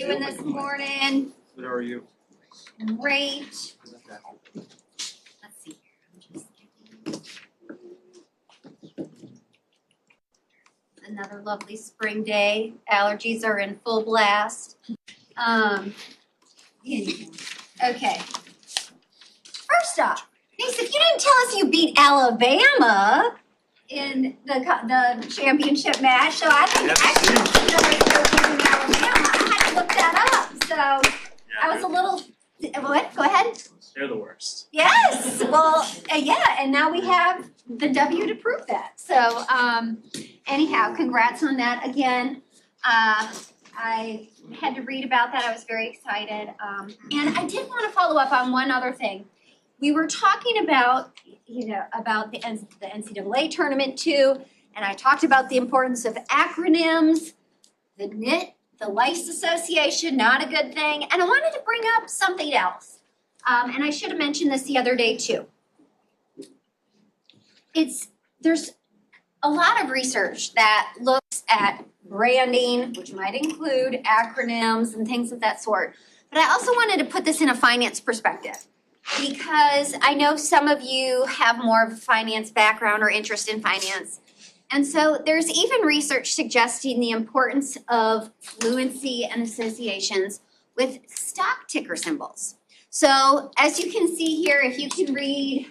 doing this morning? Good, how are you? Great. Let's see. Another lovely spring day. Allergies are in full blast. Okay. First off, Nice, if you didn't tell us you beat Alabama in the championship match, so I think Alabama. I had to look that up. So I was a little. What? Go ahead. They're the worst. Yes. Well, yeah, and now we have the W to prove that. So, anyhow, congrats on that again. I had to read about that. I was very excited. And I did want to follow up on one other thing. We were talking about, about the NCAA tournament too, and I talked about the importance of acronyms, the NIT, the Lice Association, not a good thing. And I wanted to bring up something else. And I should have mentioned this the other day too. There's a lot of research that looks at branding, which might include acronyms and things of that sort. But I also wanted to put this in a finance perspective because I know some of you have more of a finance background or interest in finance. And so there's even research suggesting the importance of fluency and associations with stock ticker symbols. So as you can see here, if you can read,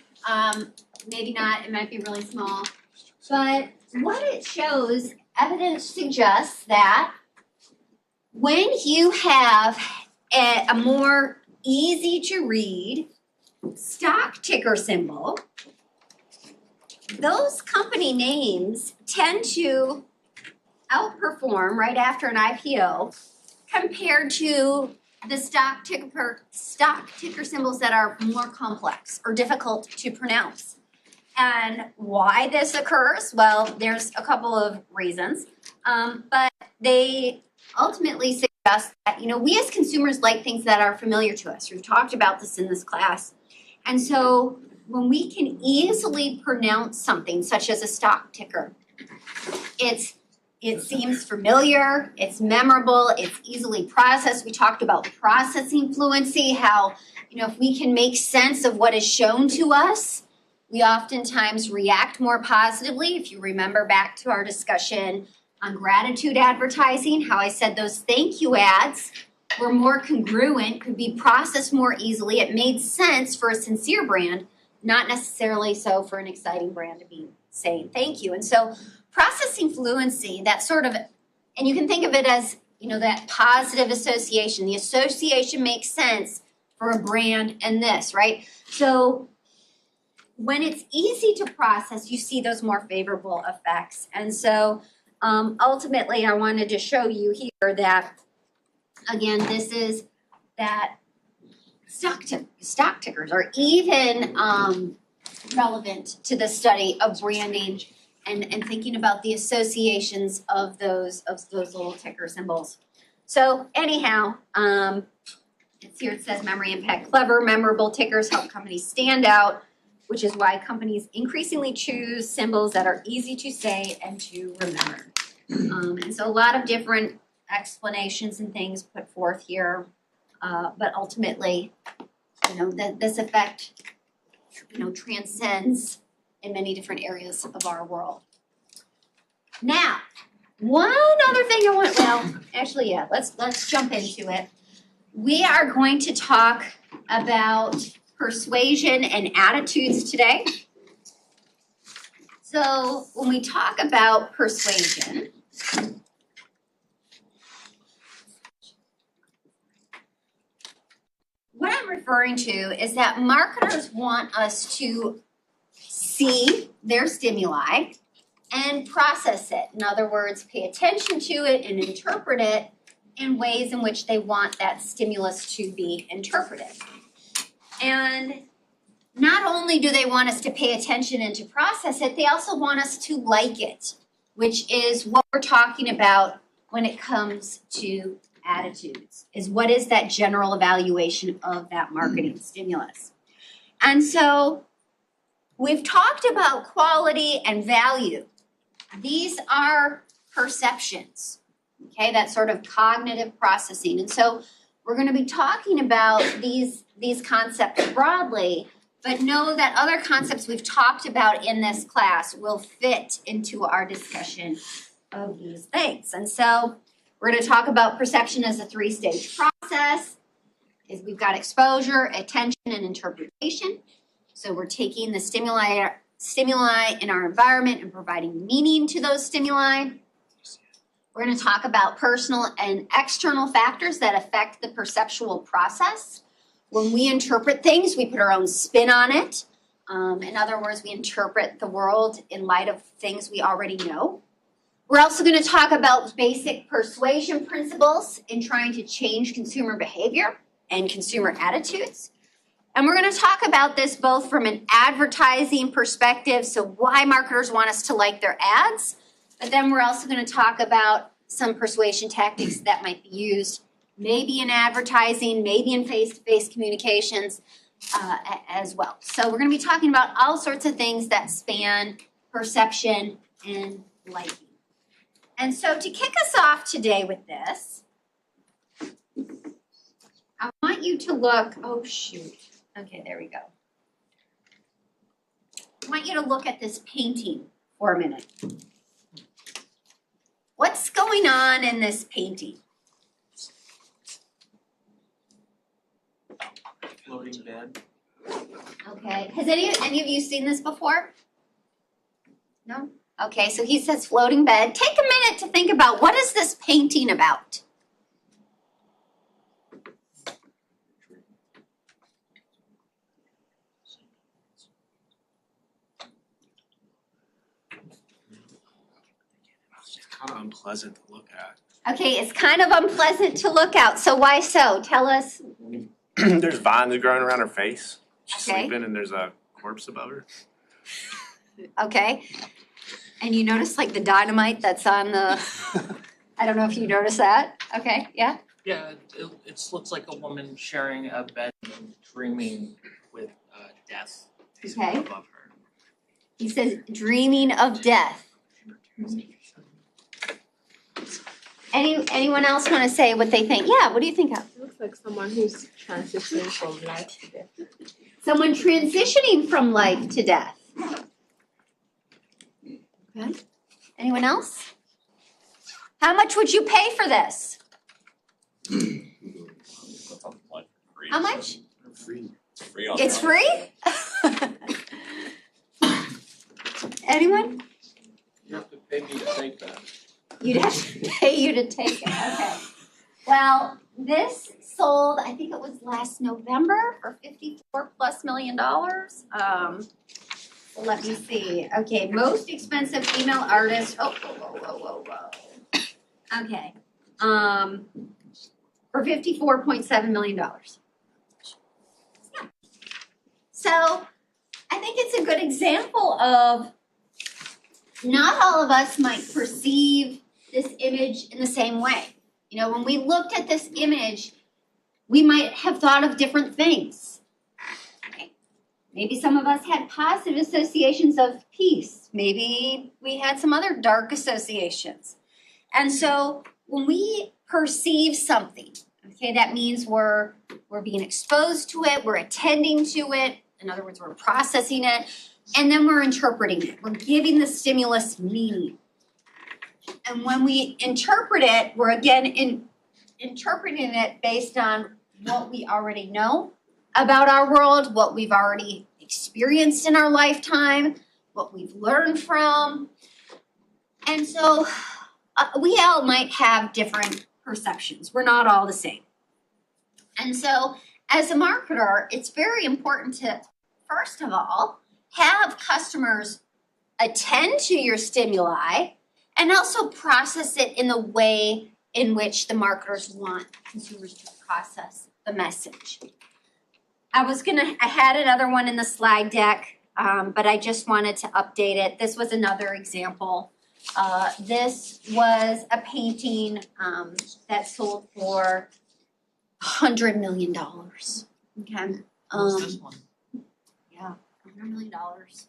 maybe not, it might be really small, but what it shows, evidence suggests that when you have a more easy to read stock ticker symbol, those company names tend to outperform right after an IPO compared to the stock ticker symbols that are more complex or difficult to pronounce. And why this occurs? Well, there's a couple of reasons, but they ultimately suggest that, we as consumers like things that are familiar to us. We've talked about this in this class. And so when we can easily pronounce something such as a stock ticker, it seems familiar, it's memorable, it's easily processed. We talked about processing fluency, how, if we can make sense of what is shown to us, we oftentimes react more positively. If you remember back to our discussion on gratitude advertising, how I said those thank you ads were more congruent, could be processed more easily. It made sense for a sincere brand, not necessarily so for an exciting brand to be saying thank you. And so processing fluency, that sort of, and you can think of it as, that positive association. The association makes sense for a brand and this, right? So when it's easy to process, you see those more favorable effects. And so ultimately, I wanted to show you here that, again, this is that stock tickers are even relevant to the study of branding and thinking about the associations of those little ticker symbols. So anyhow, it's here it says memory impact. Clever, memorable tickers help companies stand out, which is why companies increasingly choose symbols that are easy to say and to remember. And so a lot of different explanations and things put forth here, but ultimately, this effect, transcends in many different areas of our world. Now, one other thing let's jump into it. We are going to talk about persuasion and attitudes today. So when we talk about persuasion, what I'm referring to is that marketers want us to see their stimuli and process it. In other words, pay attention to it and interpret it in ways in which they want that stimulus to be interpreted. And not only do they want us to pay attention and to process it, they also want us to like it, which is what we're talking about when it comes to attitudes, is what is that general evaluation of that marketing stimulus. And so we've talked about quality and value. These are perceptions. Okay, that sort of cognitive processing. And so we're going to be talking about these concepts broadly, but know that other concepts we've talked about in this class will fit into our discussion of these things. And so we're going to talk about perception as a three-stage process. We've got exposure, attention, and interpretation. So we're taking the stimuli in our environment and providing meaning to those stimuli. We're going to talk about personal and external factors that affect the perceptual process. When we interpret things, we put our own spin on it. In other words, we interpret the world in light of things we already know. We're also going to talk about basic persuasion principles in trying to change consumer behavior and consumer attitudes. And we're going to talk about this both from an advertising perspective, so why marketers want us to like their ads, but then we're also going to talk about some persuasion tactics that might be used maybe in advertising, maybe in face-to-face communications as well. So we're going to be talking about all sorts of things that span perception and liking. And so to kick us off today with this, I want you to look, oh shoot, okay, there we go. I want you to look at this painting for a minute. What's going on in this painting? Floating bed. Okay, has any of you seen this before? No? Okay, so he says floating bed. Take a minute to think about what is this painting about? It's kind of unpleasant to look at. Okay, it's kind of unpleasant to look at. So why so? Tell us. There's vines growing around her face. She's Okay. sleeping and there's a corpse above her. Okay. And you notice like the dynamite that's on the, I don't know if you noticed that. Okay, yeah? Yeah, it looks like a woman sharing a bed and dreaming with death Okay. above her. He says dreaming of death. Anyone else want to say what they think? Yeah, what do you think of? It looks like someone who's transitioning from life to death. Someone transitioning from life to death. Okay. Anyone else? How much would you pay for this? How much? Free. It's free on It's free? Anyone? You have to pay me to take that. You'd have to pay you to take it, okay. Well, this sold, I think it was last November for $54+ million. Let me see, okay, most expensive female artist, whoa. Okay, for $54.7 million. Yeah. So, I think it's a good example of not all of us might perceive this image in the same way. You know, when we looked at this image, we might have thought of different things. Okay. Maybe some of us had positive associations of peace. Maybe we had some other dark associations. And so when we perceive something, okay, that means we're being exposed to it, we're attending to it, in other words, we're processing it, and then we're interpreting it. We're giving the stimulus meaning. And when we interpret it, we're again interpreting it based on what we already know about our world, what we've already experienced in our lifetime, what we've learned from. And so we all might have different perceptions. We're not all the same. And so as a marketer, it's very important to, first of all, have customers attend to your stimuli and also process it in the way in which the marketers want consumers to process the message. I had another one in the slide deck, but I just wanted to update it. This was another example. This was a painting that sold for $100 million. Okay. What's this one? Yeah, $100 million.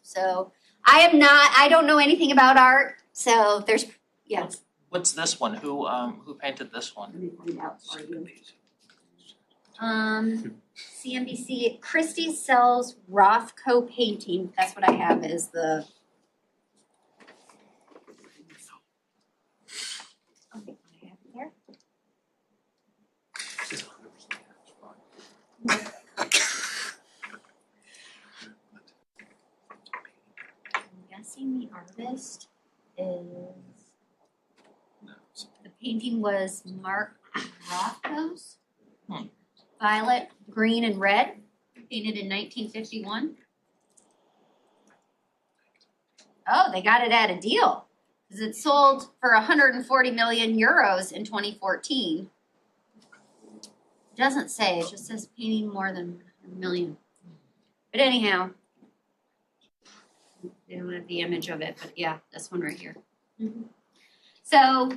So I don't know anything about art. So there's, yeah. What's this one? Who painted this one? Let me find out for you. CNBC, Christie sells Rothko painting. That's what I have is the. I have it there. I'm guessing the artist is. The painting was Mark Rothko's. Violet, green, and red, painted in 1951. Oh, they got it at a deal because it sold for 140 million euros in 2014. It doesn't say, it just says painting more than a million. But anyhow, they don't have the image of it, but yeah, this one right here. So,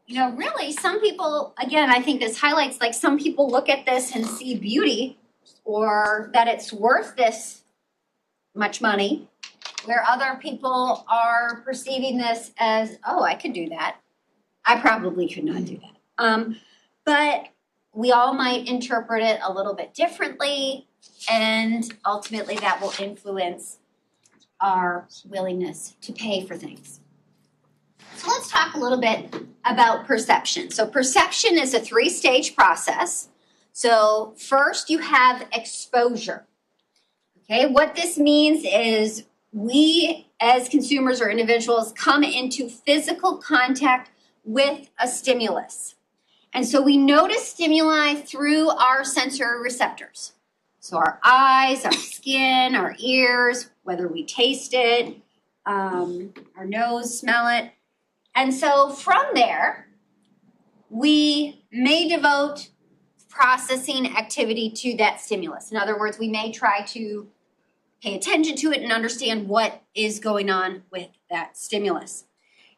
you know, really, some people, again, I think this highlights, like, some people look at this and see beauty or that it's worth this much money, where other people are perceiving this as, oh, I could do that. I probably could not do that. But we all might interpret it a little bit differently, and ultimately that will influence our willingness to pay for things. So let's talk a little bit about perception. So perception is a 3-stage process. So first you have exposure. Okay, what this means is we as consumers or individuals come into physical contact with a stimulus. And so we notice stimuli through our sensory receptors. So our eyes, our skin, our ears, whether we taste it, our nose, smell it. And so from there, we may devote processing activity to that stimulus. In other words, we may try to pay attention to it and understand what is going on with that stimulus.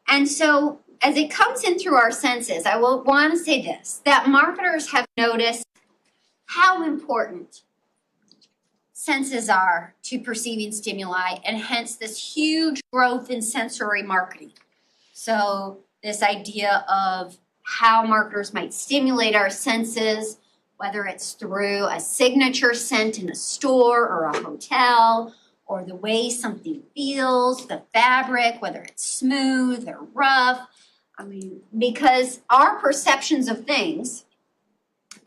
And so as it comes in through our senses, I will want to say this, that marketers have noticed how important senses are to perceiving stimuli, and hence this huge growth in sensory marketing. So this idea of how marketers might stimulate our senses, whether it's through a signature scent in a store or a hotel, or the way something feels, the fabric, whether it's smooth or rough. I mean, because our perceptions of things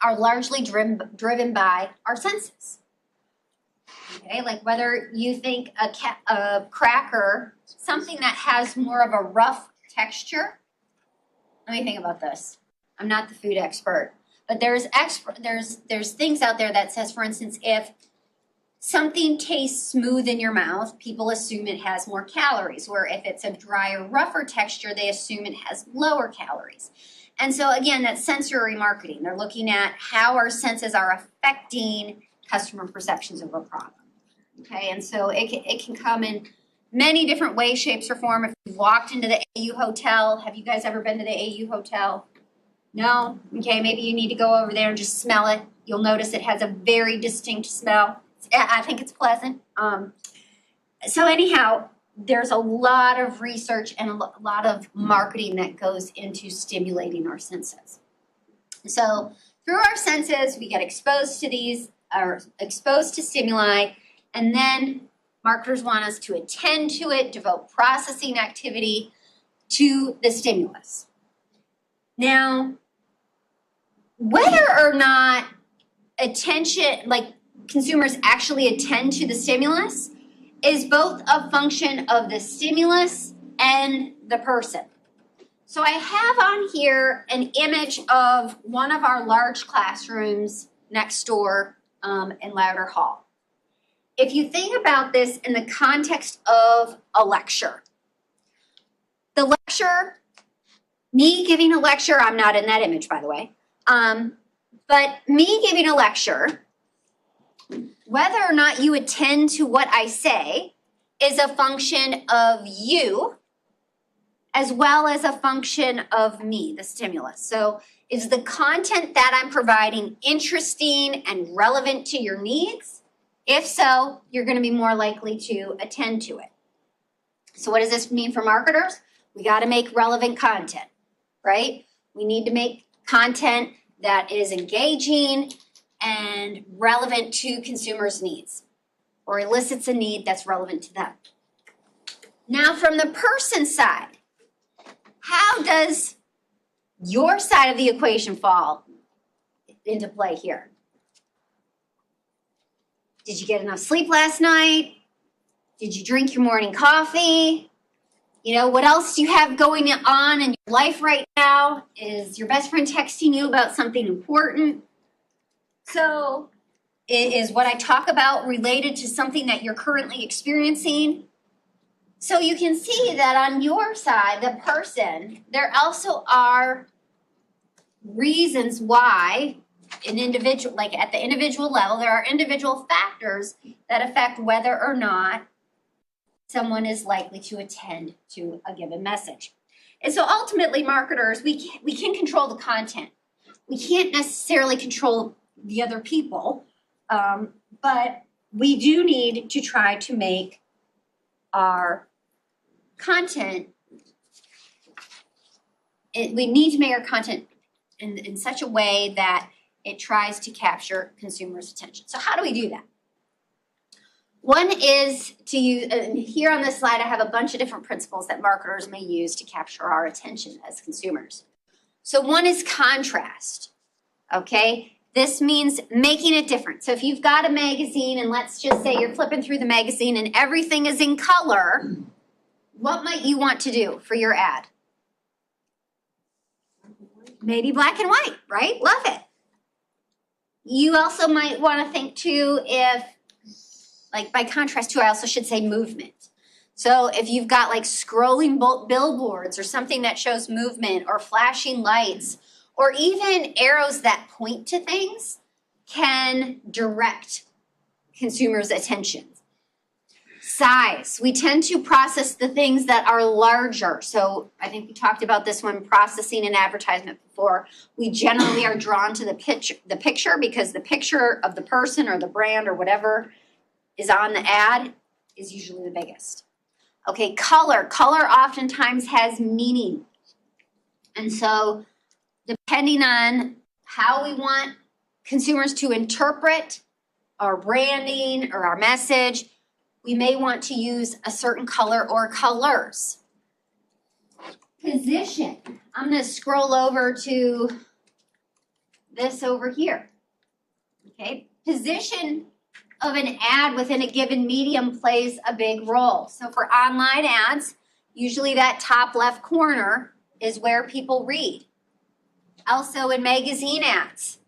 are largely driven by our senses. Okay, like whether you think a cracker, something that has more of a rough texture. Let me think about this. I'm not the food expert, but there's things out there that says, for instance, if something tastes smooth in your mouth, people assume it has more calories, where if it's a drier, rougher texture, they assume it has lower calories. And so again, that's sensory marketing. They're looking at how our senses are affecting customer perceptions of a product. Okay, and so it can come in many different ways, shapes, or form. If you've walked into the AU Hotel, have you guys ever been to the AU Hotel? No? Okay, maybe you need to go over there and just smell it. You'll notice it has a very distinct smell. I think it's pleasant. So anyhow, there's a lot of research and a lot of marketing that goes into stimulating our senses. So through our senses, we get exposed to these, or exposed to stimuli, and then marketers want us to attend to it, devote processing activity to the stimulus. Now, whether or not consumers actually attend to the stimulus is both a function of the stimulus and the person. So I have on here an image of one of our large classrooms next door in Louder Hall. If you think about this in the context of a lecture, the lecture, me giving a lecture, I'm not in that image, by the way, but me giving a lecture, whether or not you attend to what I say is a function of you as well as a function of me, the stimulus. So is the content that I'm providing interesting and relevant to your needs? If so, you're going to be more likely to attend to it. So what does this mean for marketers? We got to make relevant content. right? We need to make content that is engaging and relevant to consumers' needs, or elicits a need that's relevant to them. Now, from the person side, how does your side of the equation fall into play here? Did you get enough sleep last night? Did you drink your morning coffee? You know, what else do you have going on in your life right now? Is your best friend texting you about something important? So, is what I talk about related to something that you're currently experiencing? So you can see that on your side, the person, there also are reasons why an individual, like at the individual level, there are individual factors that affect whether or not someone is likely to attend to a given message. And so ultimately, marketers, we can control the content. We can't necessarily control the other people, but we do need to try to make our content, we need to make our content in such a way that it tries to capture consumers' attention. So how do we do that? One is to use, here on this slide I have a bunch of different principles that marketers may use to capture our attention as consumers. So one is contrast, okay? This means making it different. So if you've got a magazine and let's just say you're flipping through the magazine and everything is in color, what might you want to do for your ad? Maybe black and white, right? Love it. You also might want to think too if, like by contrast too, I also should say movement. So if you've got like scrolling billboards or something that shows movement or flashing lights or even arrows that point to things can direct consumers' attention. Size. We tend to process the things that are larger. So I think we talked about this when processing an advertisement before. We generally are drawn to the picture because the picture of the person or the brand or whatever is on the ad is usually the biggest. Okay, color. Color oftentimes has meaning. And so depending on how we want consumers to interpret our branding or our message, we may want to use a certain color or colors. Position. I'm going to scroll over to this over here. Okay, position of an ad within a given medium plays a big role. So for online ads, usually that top left corner is where people read. Also in magazine ads,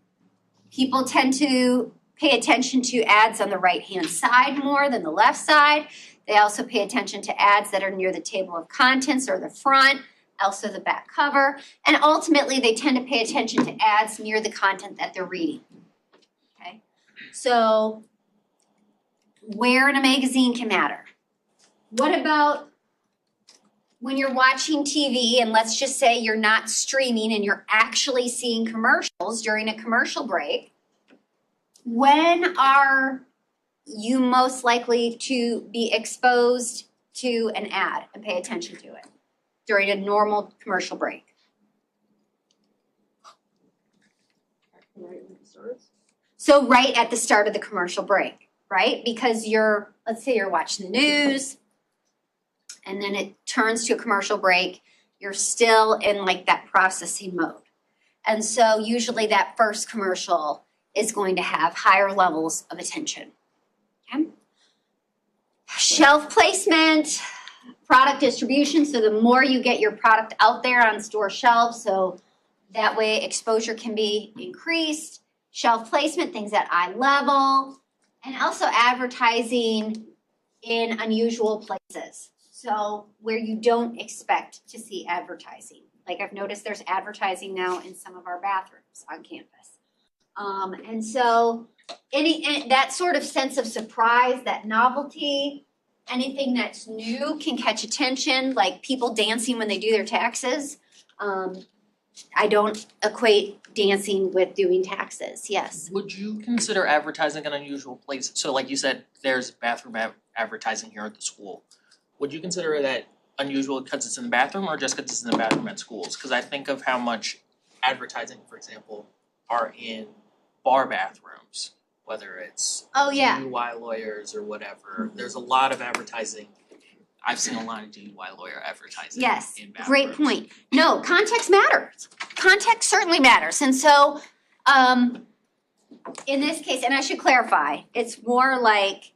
people tend to pay attention to ads on the right-hand side more than the left side. They also pay attention to ads that are near the table of contents or the front, also the back cover. And ultimately, they tend to pay attention to ads near the content that they're reading. Okay, so where in a magazine can matter. What about when you're watching TV and let's just say you're not streaming and you're actually seeing commercials during a commercial break? When are you most likely to be exposed to an ad and pay attention to it during a normal commercial break? So right at the start of the commercial break, right? Because let's say you're watching the news and then it turns to a commercial break, you're still in like that processing mode. And so usually that first commercial is going to have higher levels of attention. Okay? Shelf placement, product distribution. So the more you get your product out there on store shelves, so that way exposure can be increased. Shelf placement, things at eye level, and also advertising in unusual places. So where you don't expect to see advertising. Like I've noticed there's advertising now in some of our bathrooms on campus. And so that sort of sense of surprise, that novelty, anything that's new can catch attention, like people dancing when they do their taxes. I don't equate dancing with doing taxes, yes. Would you consider advertising in unusual places? So like you said, there's bathroom advertising here at the school. Would you consider that unusual because it's in the bathroom or just because it's in the bathroom at schools? Cause I think of how much advertising, for example, are in bar bathrooms, whether it's Oh, yeah. DUI lawyers or whatever. There's a lot of advertising. I've seen a lot of DUI lawyer advertising Yes, in bathrooms. great point. No, context matters. Context certainly matters. And so, in this case, and I should clarify, it's more like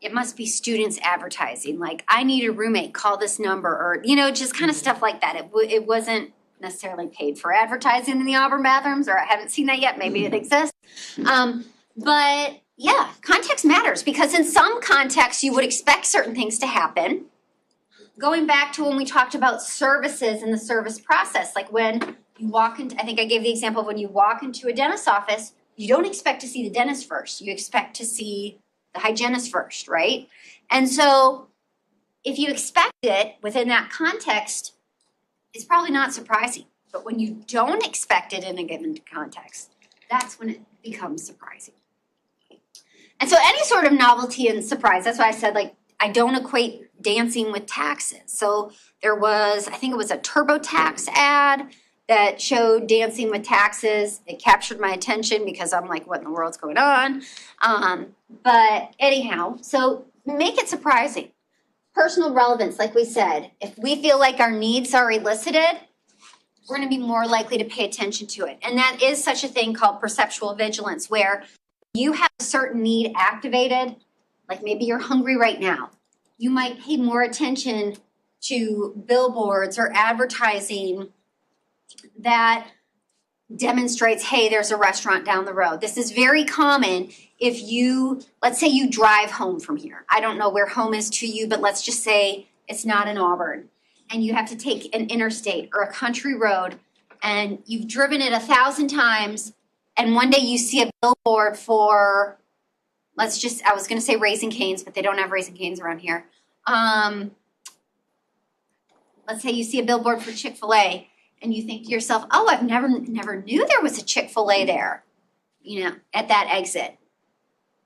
it must be students advertising, like, I need a roommate, call this number, or, just kind of stuff like that. It wasn't necessarily paid for advertising in the Auburn bathrooms, or I haven't seen that yet, maybe it exists. But yeah, context matters, because in some contexts, you would expect certain things to happen. Going back to when we talked about services and the service process, like when you walk into, I think I gave the example of when you walk into a dentist's office, you don't expect to see the dentist first, you expect to see the hygienist first, right? And so if you expect it within that context, it's probably not surprising. But when you don't expect it in a given context, that's when it becomes surprising. And so any sort of novelty and surprise, that's why I said, like, I don't equate dancing with taxes. So there was, I think it was a TurboTax ad that showed dancing with taxes. It captured my attention because I'm like, what in the world's going on? But anyhow, so make it surprising. Personal relevance, like we said, if we feel like our needs are elicited, we're gonna be more likely to pay attention to it. And that is such a thing called perceptual vigilance, where you have a certain need activated, like maybe you're hungry right now. You might pay more attention to billboards or advertising that demonstrates, hey, there's a restaurant down the road. This is very common if you, let's say you drive home from here. I don't know where home is to you, but let's just say it's not in Auburn. And you have to take an interstate or a country road, and you've driven it 1,000 times, and one day you see a billboard for, I was gonna say Raising Cane's, but they don't have Raising Cane's around here. Let's say you see a billboard for Chick-fil-A, and you think to yourself, oh, I've never knew there was a Chick-fil-A there, at that exit.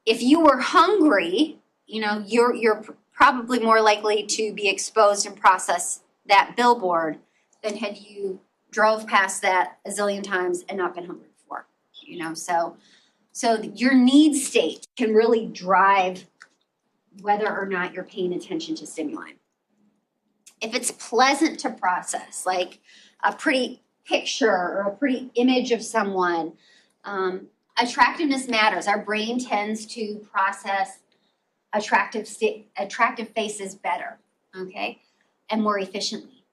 If you were hungry, you're probably more likely to be exposed and process that billboard than had you drove past that a zillion times and not been hungry before, So your need state can really drive whether or not you're paying attention to stimuli. If it's pleasant to process, like a pretty picture or a pretty image of someone, attractiveness matters. Our brain tends to process attractive faces better, okay, and more efficiently.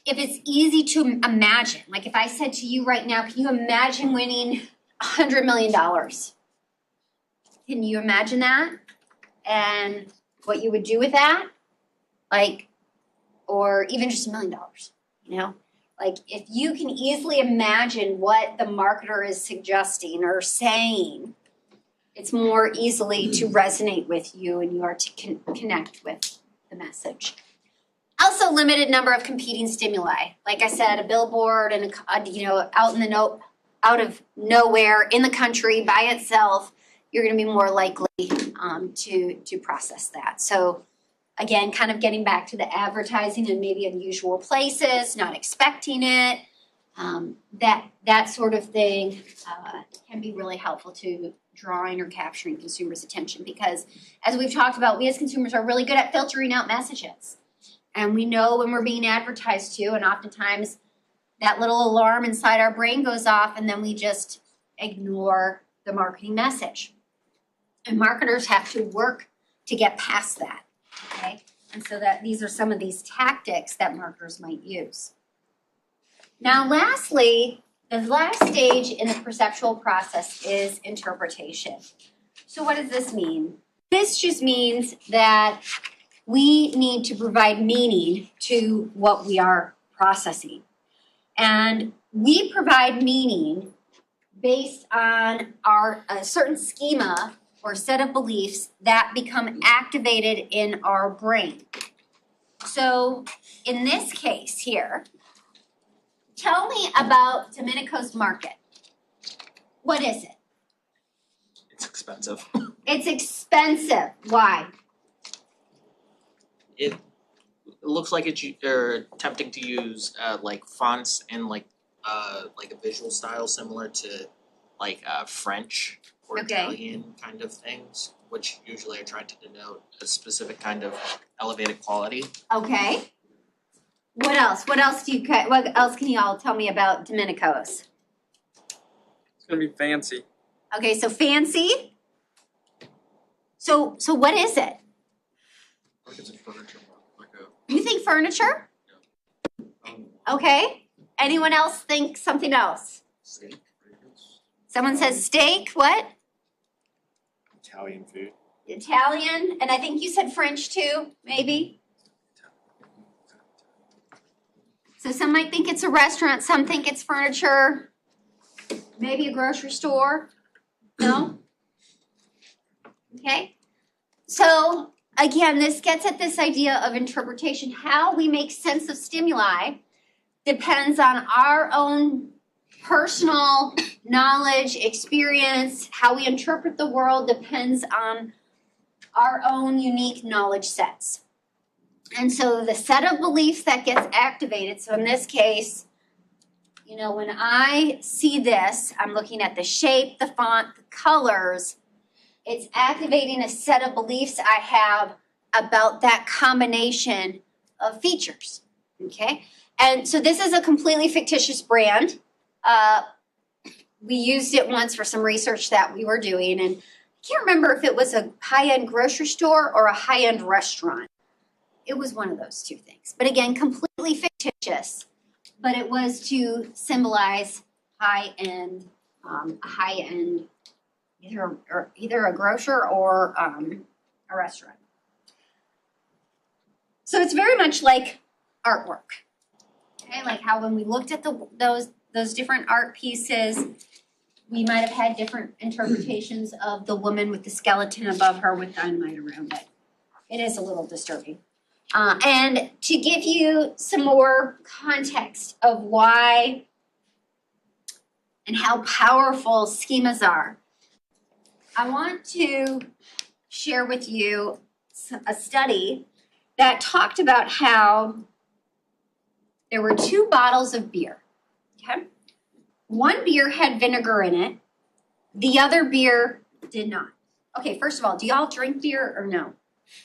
If it's easy to imagine, like if I said to you right now, can you imagine winning $100 million? Can you imagine that? And what you would do with that? Or even just $1 million, Like if you can easily imagine what the marketer is suggesting or saying, it's more easily to resonate with you and you are to connect with the message. Also, limited number of competing stimuli. Like I said, a billboard and out of nowhere in the country by itself, you're going to be more likely to process that. So again, kind of getting back to the advertising in maybe unusual places, not expecting it, that sort of thing can be really helpful to drawing or capturing consumers' attention, because as we've talked about, we as consumers are really good at filtering out messages. And we know when we're being advertised to, and oftentimes that little alarm inside our brain goes off and then we just ignore the marketing message. And marketers have to work to get past that, okay? And so that these are some of these tactics that marketers might use. Now, lastly, the last stage in the perceptual process is interpretation. So what does this mean? This just means that we need to provide meaning to what we are processing. And we provide meaning based on a certain schema or set of beliefs that become activated in our brain. So in this case here, tell me about Domenico's Market. What is it? It's expensive. It's expensive. Why? it looks like they're attempting to use like fonts and like a visual style similar to like French or Okay. Italian kind of things, which usually are trying to denote a specific kind of elevated quality. Okay. What else? What else can you all tell me about Domenico's? It's gonna be fancy. Okay, so fancy. So what is it? Like it's a furniture, like You think furniture? a, Okay. Anyone else think something else? steak, fragrance. Someone says steak, what? Italian food. Italian, and I think you said French too, maybe? So some might think it's a restaurant, some think it's furniture, maybe a grocery store. No? Okay. So again, this gets at this idea of interpretation. How we make sense of stimuli depends on our own personal knowledge, experience. How we interpret the world depends on our own unique knowledge sets. And so the set of beliefs that gets activated, so in this case, you know, when I see this, I'm looking at the shape, the font, the colors. It's activating a set of beliefs I have about that combination of features, okay? And so this is a completely fictitious brand. We used it once for some research that we were doing, and I can't remember if it was a high-end grocery store or a high-end restaurant. It was one of those two things. But again, completely fictitious. But it was to symbolize high-end, either a grocer or a restaurant. So it's very much like artwork. Okay, like how when we looked at those different art pieces, we might have had different interpretations of the woman with the skeleton above her with dynamite around it. It is a little disturbing. And to give you some more context of why and how powerful schemas are, I want to share with you a study that talked about how there were 2 bottles of beer. Okay? One beer had vinegar in it, the other beer did not. Okay, first of all, do y'all drink beer or no?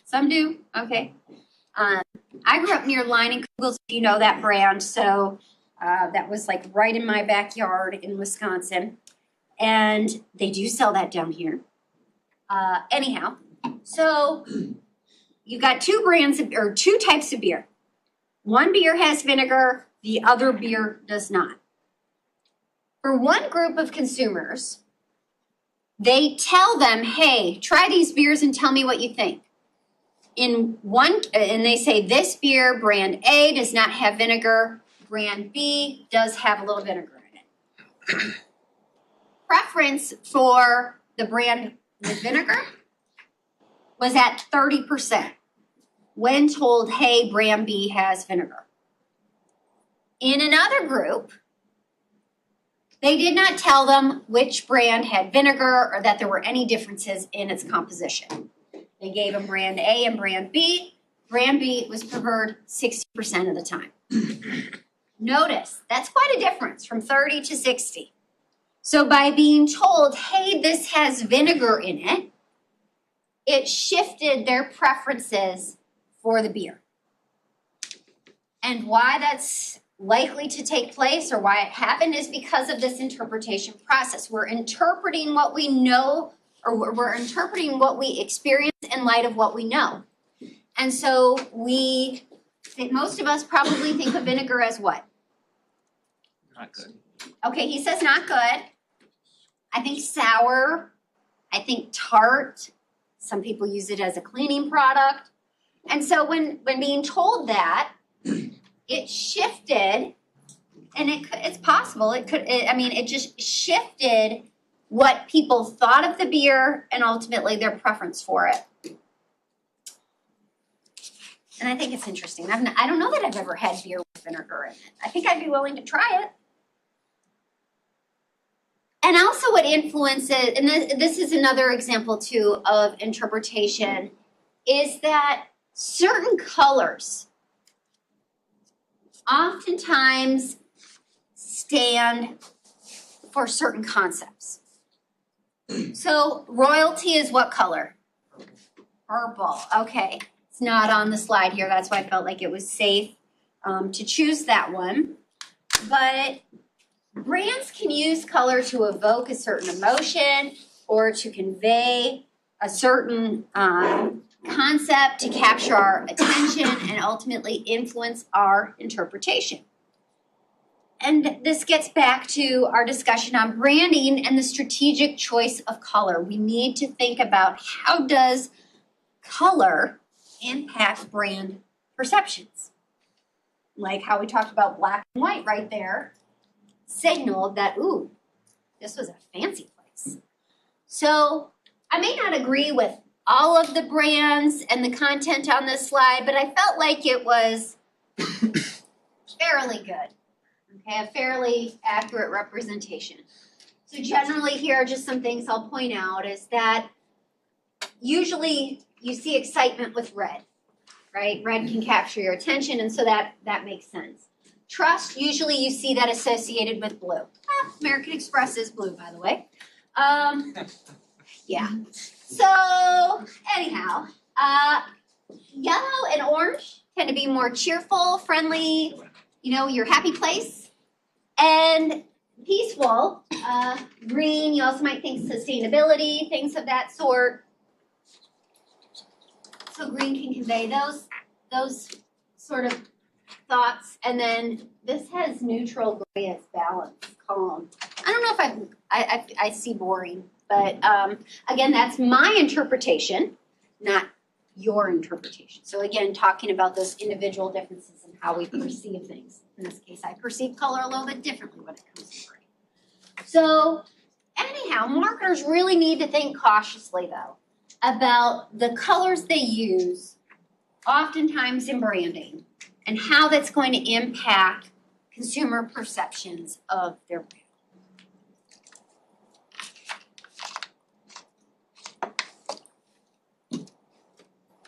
Some do? Okay. I grew up near Leinenkugels, if you know that brand, so that was like right in my backyard in Wisconsin. And they do sell that down here. Anyhow, so you've got 2 brands or 2 types of beer. One beer has vinegar, the other beer does not. For one group of consumers, they tell them, hey, try these beers and tell me what you think. And they say this beer, brand A, does not have vinegar. Brand B does have a little vinegar in it. Preference for the brand with vinegar was at 30% when told, hey, brand B has vinegar. In another group, they did not tell them which brand had vinegar or that there were any differences in its composition. They gave them brand A and brand B. Brand B was preferred 60% of the time. Notice, that's quite a difference from 30 to 60. So by being told, hey, this has vinegar in it, it shifted their preferences for the beer. And why that's likely to take place or why it happened is because of this interpretation process. We're interpreting what we know, or we're interpreting what we experience in light of what we know. And so most of us probably think of vinegar as what? Not good. Okay, he says not good. I think sour. I think tart. Some people use it as a cleaning product. And so when being told that, it shifted, and it's possible. It just shifted what people thought of the beer and ultimately their preference for it. And I think it's interesting. I don't know that I've ever had beer with vinegar in it. I think I'd be willing to try it. And also what influences, and this is another example too of interpretation, is that certain colors oftentimes stand for certain concepts. So royalty is what color? Purple. Okay, it's not on the slide here. That's why I felt like it was safe to choose that one. But brands can use color to evoke a certain emotion or to convey a certain concept, to capture our attention and ultimately influence our interpretation. And this gets back to our discussion on branding and the strategic choice of color. We need to think about, how does color impact brand perceptions? Like how we talked about black and white right there, signaled that, ooh, this was a fancy place. So I may not agree with all of the brands and the content on this slide, but I felt like it was fairly good. Okay, a fairly accurate representation. So generally here are just some things I'll point out is that usually you see excitement with red, right? Red can capture your attention, and so that makes sense. Trust, usually you see that associated with blue. American Express is blue, by the way. Yeah. So anyhow, yellow and orange tend to be more cheerful, friendly, your happy place. And peaceful, green, you also might think sustainability, things of that sort. So green can convey those sort of thoughts. And then this has neutral, gray as balance, calm. I don't know if I see boring, but again, that's my interpretation, not your interpretation. So again, talking about those individual differences in how we perceive things. In this case, I perceive color a little bit differently when it comes to gray. So anyhow, marketers really need to think cautiously though about the colors they use oftentimes in branding and how that's going to impact consumer perceptions of their brand.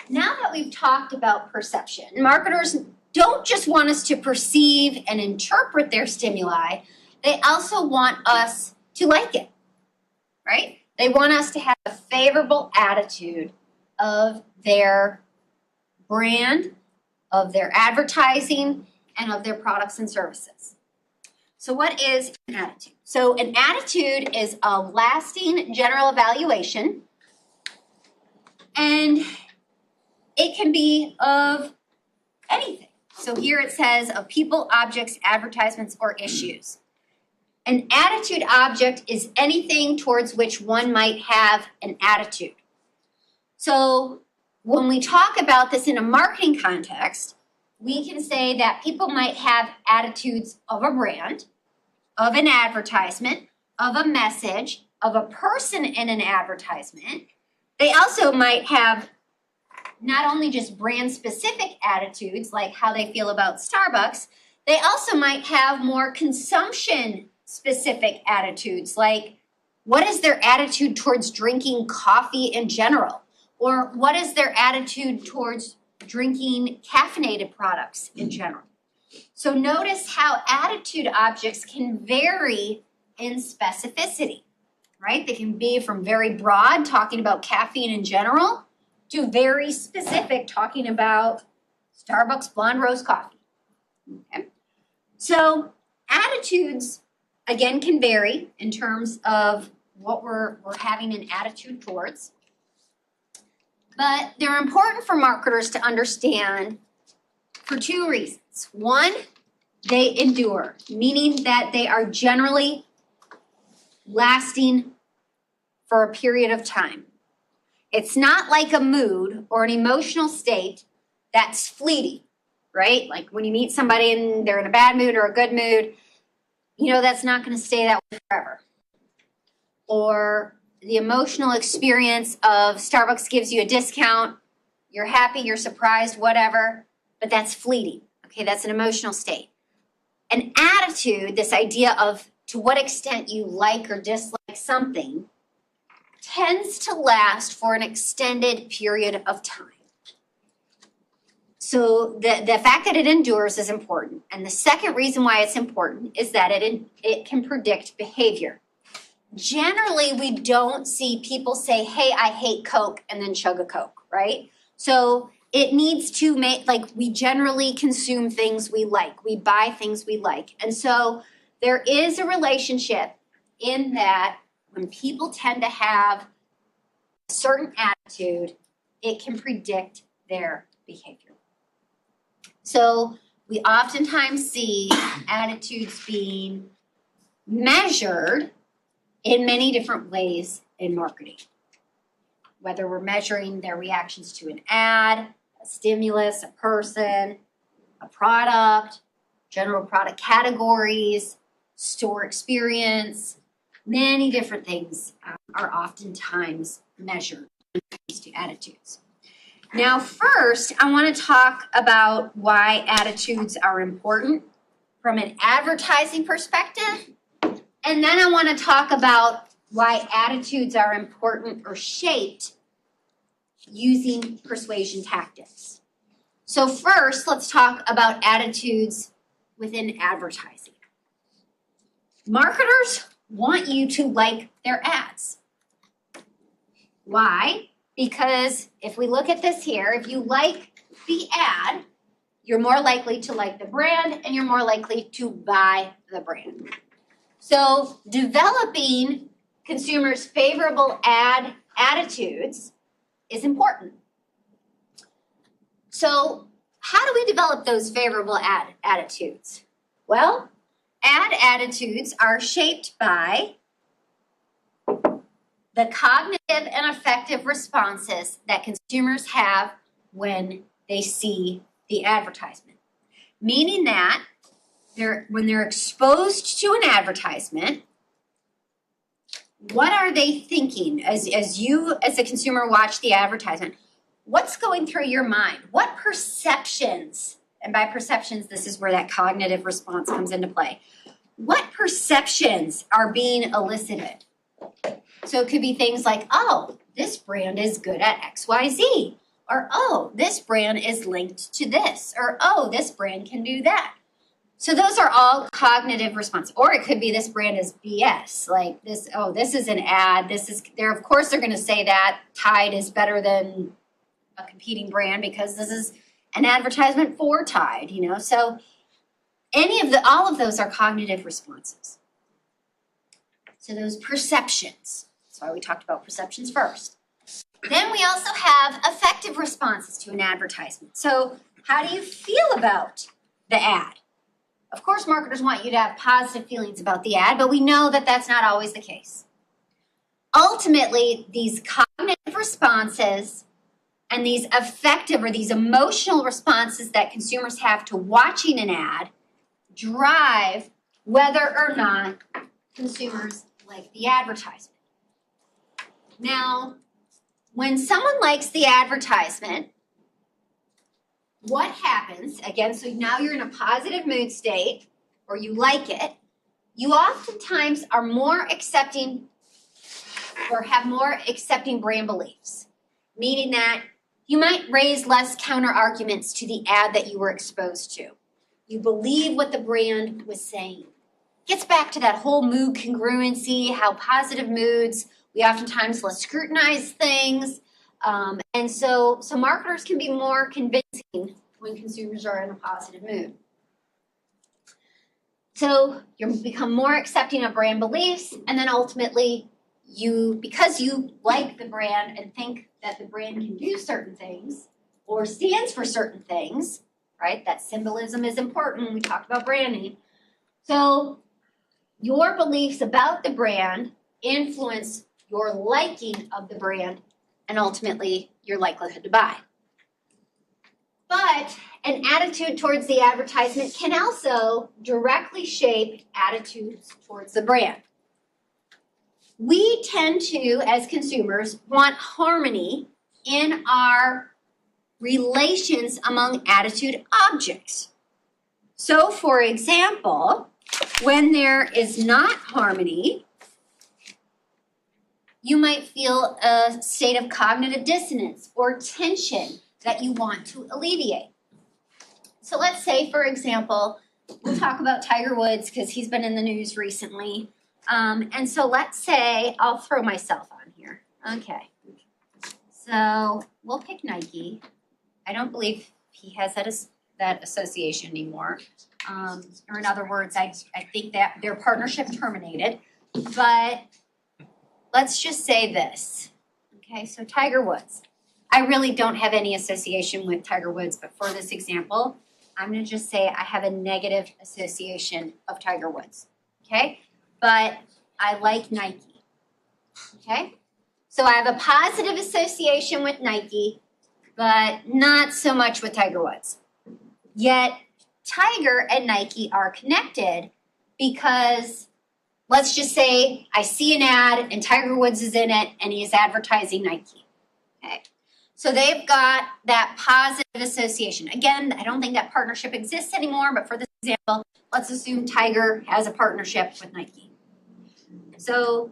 Now that we've talked about perception, marketers don't just want us to perceive and interpret their stimuli, they also want us to like it, right? They want us to have a favorable attitude of their brand, of their advertising, and of their products and services. So what is an attitude? So an attitude is a lasting general evaluation, and it can be of anything. So here it says of people, objects, advertisements, or issues. An attitude object is anything towards which one might have an attitude. So when we talk about this in a marketing context, we can say that people might have attitudes of a brand, of an advertisement, of a message, of a person in an advertisement. They also might have not only just brand specific attitudes like how they feel about Starbucks, they also might have more consumption specific attitudes like what is their attitude towards drinking coffee in general, or what is their attitude towards drinking caffeinated products in general. So notice how attitude objects can vary in specificity, right? They can be from very broad, talking about caffeine in general, to very specific, talking about Starbucks blonde roast coffee. Okay. So attitudes, again, can vary in terms of what we're having an attitude towards. But they're important for marketers to understand for two reasons. One, they endure, meaning that they are generally lasting for a period of time. It's not like a mood or an emotional state that's fleeting, right? Like when you meet somebody and they're in a bad mood or a good mood, that's not going to stay that way forever. Or the emotional experience of Starbucks gives you a discount, you're happy, you're surprised, whatever, but that's fleeting. Okay, that's an emotional state. An attitude, this idea of to what extent you like or dislike something, tends to last for an extended period of time. So the fact that it endures is important. And the second reason why it's important is that it can predict behavior. Generally, we don't see people say, hey, I hate Coke, and then chug a Coke, right? So it needs to make, like, we generally consume things we like. We buy things we like. And so there is a relationship in that when people tend to have a certain attitude, it can predict their behavior. So we oftentimes see attitudes being measured in many different ways in marketing. Whether we're measuring their reactions to an ad, a stimulus, a person, a product, general product categories, store experience, many different things are oftentimes measured when it comes to attitudes. Now, first, I want to talk about why attitudes are important from an advertising perspective. And then I want to talk about why attitudes are important or shaped using persuasion tactics. So first, let's talk about attitudes within advertising. Marketers want you to like their ads. Why? Because if we look at this here, if you like the ad, you're more likely to like the brand and you're more likely to buy the brand. So developing consumers' favorable ad attitudes is important. So how do we develop those favorable ad attitudes? Well, ad attitudes are shaped by the cognitive and affective responses that consumers have when they see the advertisement. Meaning that when they're exposed to an advertisement, what are they thinking as you as a consumer watch the advertisement? What's going through your mind? What perceptions, and by perceptions, this is where that cognitive response comes into play. What perceptions are being elicited? So it could be things like, oh, this brand is good at XYZ. Or, oh, this brand is linked to this. Or, oh, this brand can do that. So those are all cognitive responses. Or it could be this brand is BS. Like this, oh, this is an ad. Of course they're going to say that Tide is better than a competing brand because this is an advertisement for Tide, you know. So all of those are cognitive responses. So those perceptions. That's why we talked about perceptions first. Then we also have affective responses to an advertisement. So how do you feel about the ad? Of course, marketers want you to have positive feelings about the ad, but we know that that's not always the case. Ultimately, these cognitive responses and these affective or these emotional responses that consumers have to watching an ad drive whether or not consumers like the advertisement. Now, when someone likes the advertisement, what happens, again, so now you're in a positive mood state, or you like it, you oftentimes are more accepting or have more accepting brand beliefs, meaning that you might raise less counter arguments to the ad that you were exposed to. You believe what the brand was saying. Gets back to that whole mood congruency, how positive moods, we oftentimes less scrutinize things. And so marketers can be more convincing when consumers are in a positive mood. So you become more accepting of brand beliefs, and then ultimately because you like the brand and think that the brand can do certain things or stands for certain things, right? That symbolism is important. We talked about branding. So your beliefs about the brand influence your liking of the brand and ultimately your likelihood to buy. But an attitude towards the advertisement can also directly shape attitudes towards the brand. We tend to, as consumers, want harmony in our relations among attitude objects. So, for example, when there is not harmony, you might feel a state of cognitive dissonance or tension that you want to alleviate. So let's say, for example, we'll talk about Tiger Woods because he's been in the news recently. And so let's say, I'll throw myself on here. Okay. So we'll pick Nike. I don't believe he has that association anymore. Or in other words, I think that their partnership terminated. But let's just say this. Okay, so Tiger Woods. I really don't have any association with Tiger Woods, but for this example, I'm gonna just say I have a negative association of Tiger Woods. Okay? But I like Nike. Okay? So I have a positive association with Nike, but not so much with Tiger Woods. Yet Tiger and Nike are connected because let's just say I see an ad and Tiger Woods is in it and he is advertising Nike. Okay. So they've got that positive association. Again, I don't think that partnership exists anymore, but for this example, let's assume Tiger has a partnership with Nike. So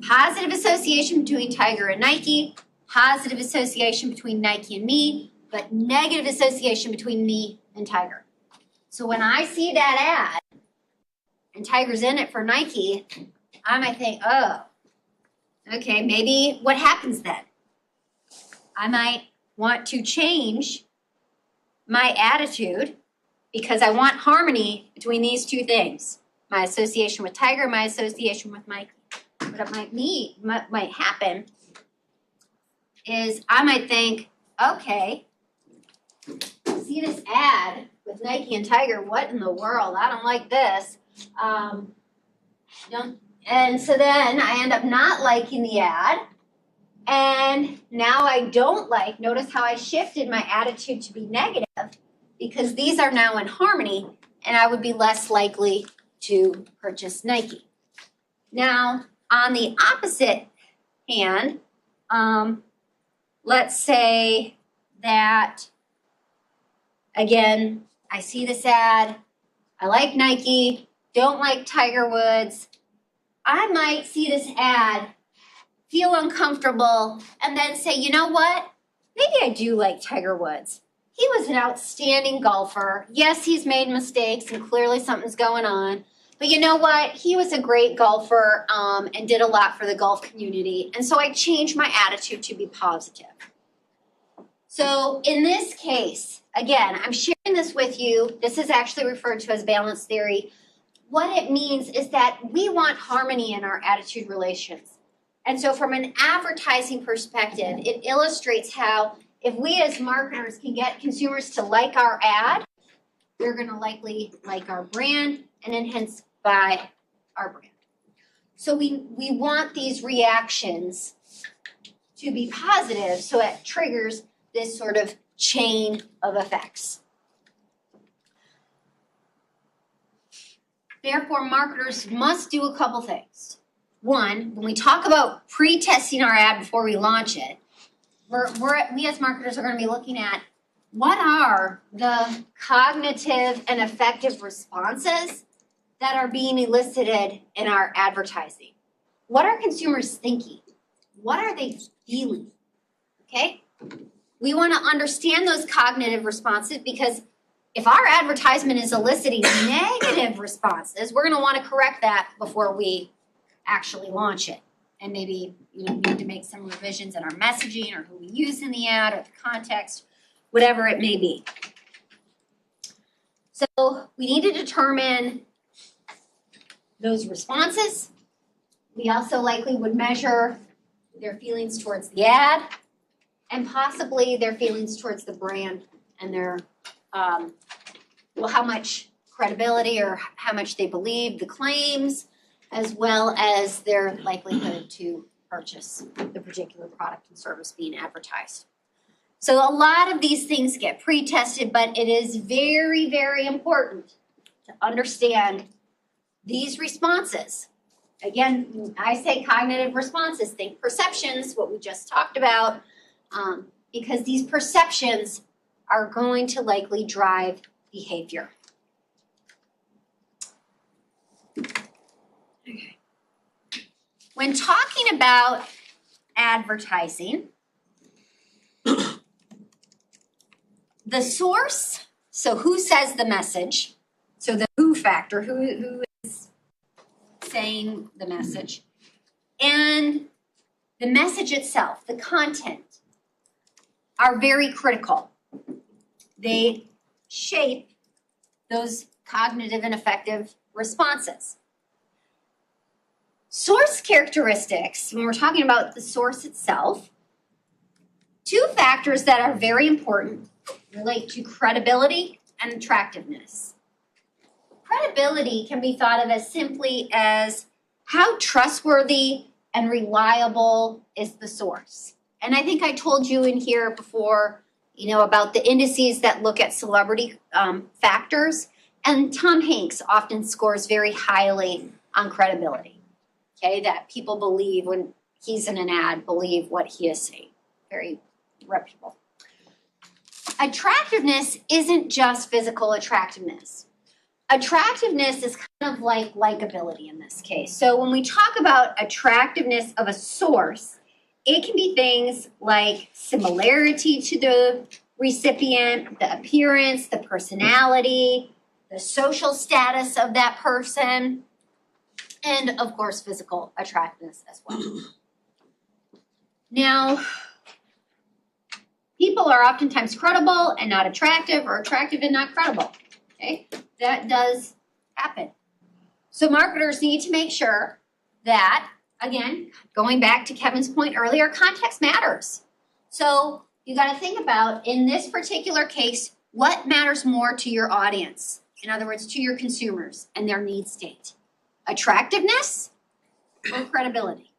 positive association between Tiger and Nike, positive association between Nike and me, but negative association between me and Tiger. So when I see that ad and Tiger's in it for Nike, I might think, oh, okay, maybe what happens then? I might want to change my attitude because I want harmony between these two things. My association with Tiger, my association with Nike. What might happen is I might think, okay, see this ad with Nike and Tiger, what in the world? I don't like this. And so then I end up not liking the ad. And now I don't like, notice how I shifted my attitude to be negative because these are now in harmony and I would be less likely to purchase Nike. Now, on the opposite hand, let's say that, again, I see this ad, I like Nike, don't like Tiger Woods. I might see this ad, feel uncomfortable, and then say, you know what? Maybe I do like Tiger Woods. He was an outstanding golfer. Yes, he's made mistakes and clearly something's going on. But you know what? He was a great golfer and did a lot for the golf community. And so I changed my attitude to be positive. So in this case, again, I'm sharing this with you. This is actually referred to as balance theory. What it means is that we want harmony in our attitude relations. And so from an advertising perspective, it illustrates how if we as marketers can get consumers to like our ad, they're going to likely like our brand and then hence buy our brand. So we want these reactions to be positive so it triggers this sort of chain of effects. Therefore, marketers must do a couple things. One, when we talk about pre-testing our ad before we launch it, we as marketers are going to be looking at what are the cognitive and affective responses that are being elicited in our advertising. What are consumers thinking? What are they feeling? Okay? We want to understand those cognitive responses because if our advertisement is eliciting negative responses, we're going to want to correct that before we actually launch it. And maybe need to make some revisions in our messaging or who we use in the ad or the context, whatever it may be. So we need to determine those responses. We also likely would measure their feelings towards the ad and possibly their feelings towards the brand and their, how much credibility or how much they believe the claims, as well as their likelihood to purchase the particular product and service being advertised. So a lot of these things get pre-tested, but it is very, very important to understand these responses. Again, I say cognitive responses, think perceptions, what we just talked about, because these perceptions are going to likely drive behavior. Okay. When talking about advertising, the source So who says the message? So the who factor, who is saying the message? And the message itself, the content, are very critical. They shape those cognitive and affective responses. Source characteristics, when we're talking about the source itself, two factors that are very important relate to credibility and attractiveness. Credibility can be thought of as simply as how trustworthy and reliable is the source. And I think I told you in here before, about the indices that look at celebrity factors. And Tom Hanks often scores very highly on credibility. Okay, that people believe when he's in an ad, believe what he is saying. Very reputable. Attractiveness isn't just physical attractiveness. Attractiveness is kind of like likability in this case. So when we talk about attractiveness of a source, it can be things like similarity to the recipient, the appearance, the personality, the social status of that person, and of course physical attractiveness as well. Now, people are oftentimes credible and not attractive, or attractive and not credible. Okay, that does happen. So marketers need to make sure that, again, going back to Kevin's point earlier, context matters. So you got to think about, in this particular case, what matters more to your audience? In other words, to your consumers and their need state. Attractiveness or credibility?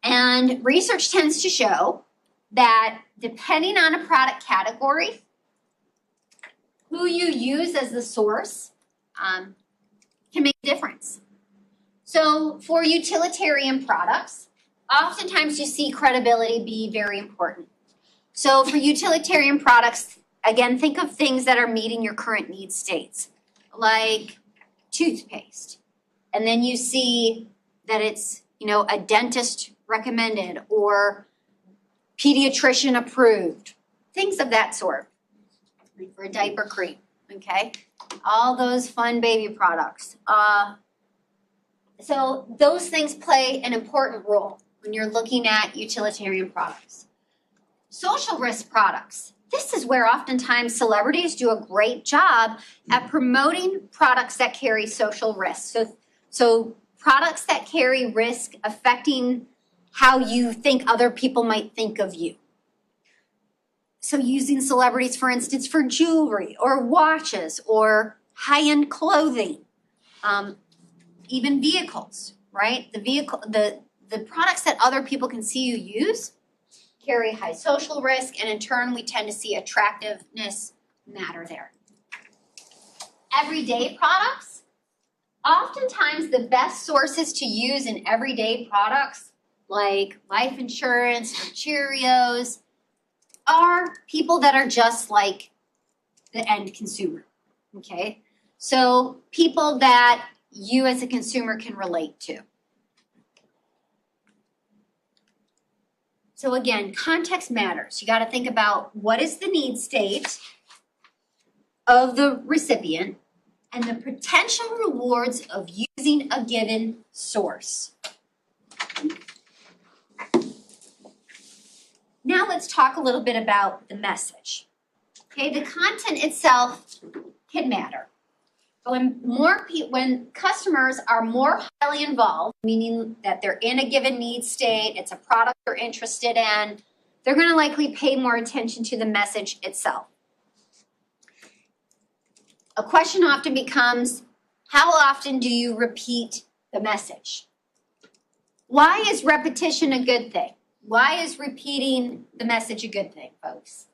And research tends to show that depending on a product category, who you use as the source can make a difference. So for utilitarian products, oftentimes you see credibility be very important. So for utilitarian products, again, think of things that are meeting your current need states, like toothpaste. And then you see that it's, a dentist recommended or pediatrician approved, things of that sort. Like for a diaper cream, okay? All those fun baby products. So those things play an important role when you're looking at utilitarian products. Social risk products. This is where oftentimes celebrities do a great job at promoting products that carry social risk. So products that carry risk affecting how you think other people might think of you. So using celebrities, for instance, for jewelry or watches or high-end clothing, even vehicles, right? The products that other people can see you use carry high social risk, and in turn, we tend to see attractiveness matter there. Everyday products. Oftentimes, the best sources to use in everyday products, like life insurance or Cheerios, are people that are just like the end consumer, okay? So people that you as a consumer can relate to. So again, context matters. You got to think about what is the need state of the recipient and the potential rewards of using a given source. Now let's talk a little bit about the message. Okay, the content itself can matter. But when customers are more highly involved, meaning that they're in a given need state, it's a product they're interested in, they're going to likely pay more attention to the message itself. A question often becomes, how often do you repeat the message? Why is repetition a good thing? Why is repeating the message a good thing, folks?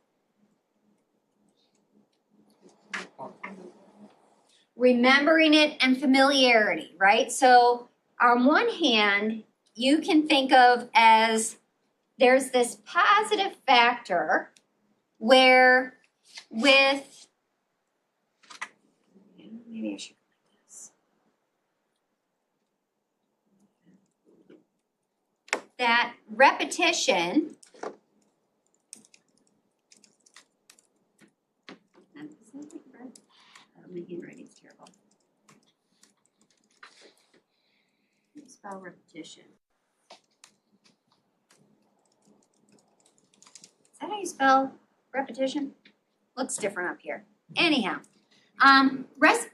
Remembering it and familiarity, right? So on one hand, you can think of as there's this positive factor where with, maybe I should put this. That repetition, My handwriting's terrible. Spell repetition. Is that how you spell repetition? Looks different up here. Anyhow,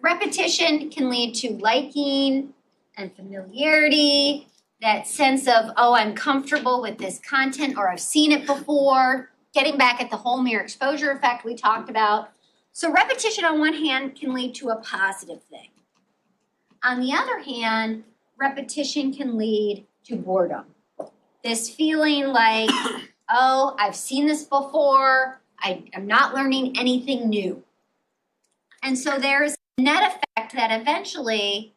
repetition can lead to liking and familiarity, that sense of, oh, I'm comfortable with this content or I've seen it before, getting back at the whole mere exposure effect we talked about. So repetition on one hand can lead to a positive thing. On the other hand, repetition can lead to boredom. This feeling like, oh, I've seen this before, I'm not learning anything new. And so there's a net effect that eventually,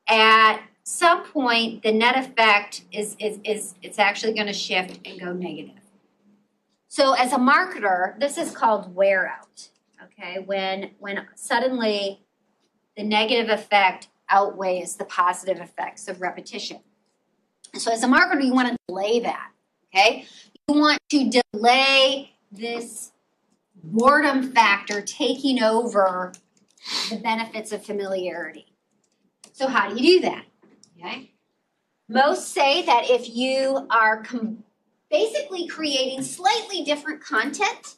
at some point, the net effect is it's actually going to shift and go negative. So as a marketer, this is called wear out. Okay, when suddenly the negative effect outweighs the positive effects of repetition. So as a marketer, you want to delay that. Okay, you want to delay this boredom factor taking over the benefits of familiarity. So how do you do that? Okay. Most say that if you are basically creating slightly different content,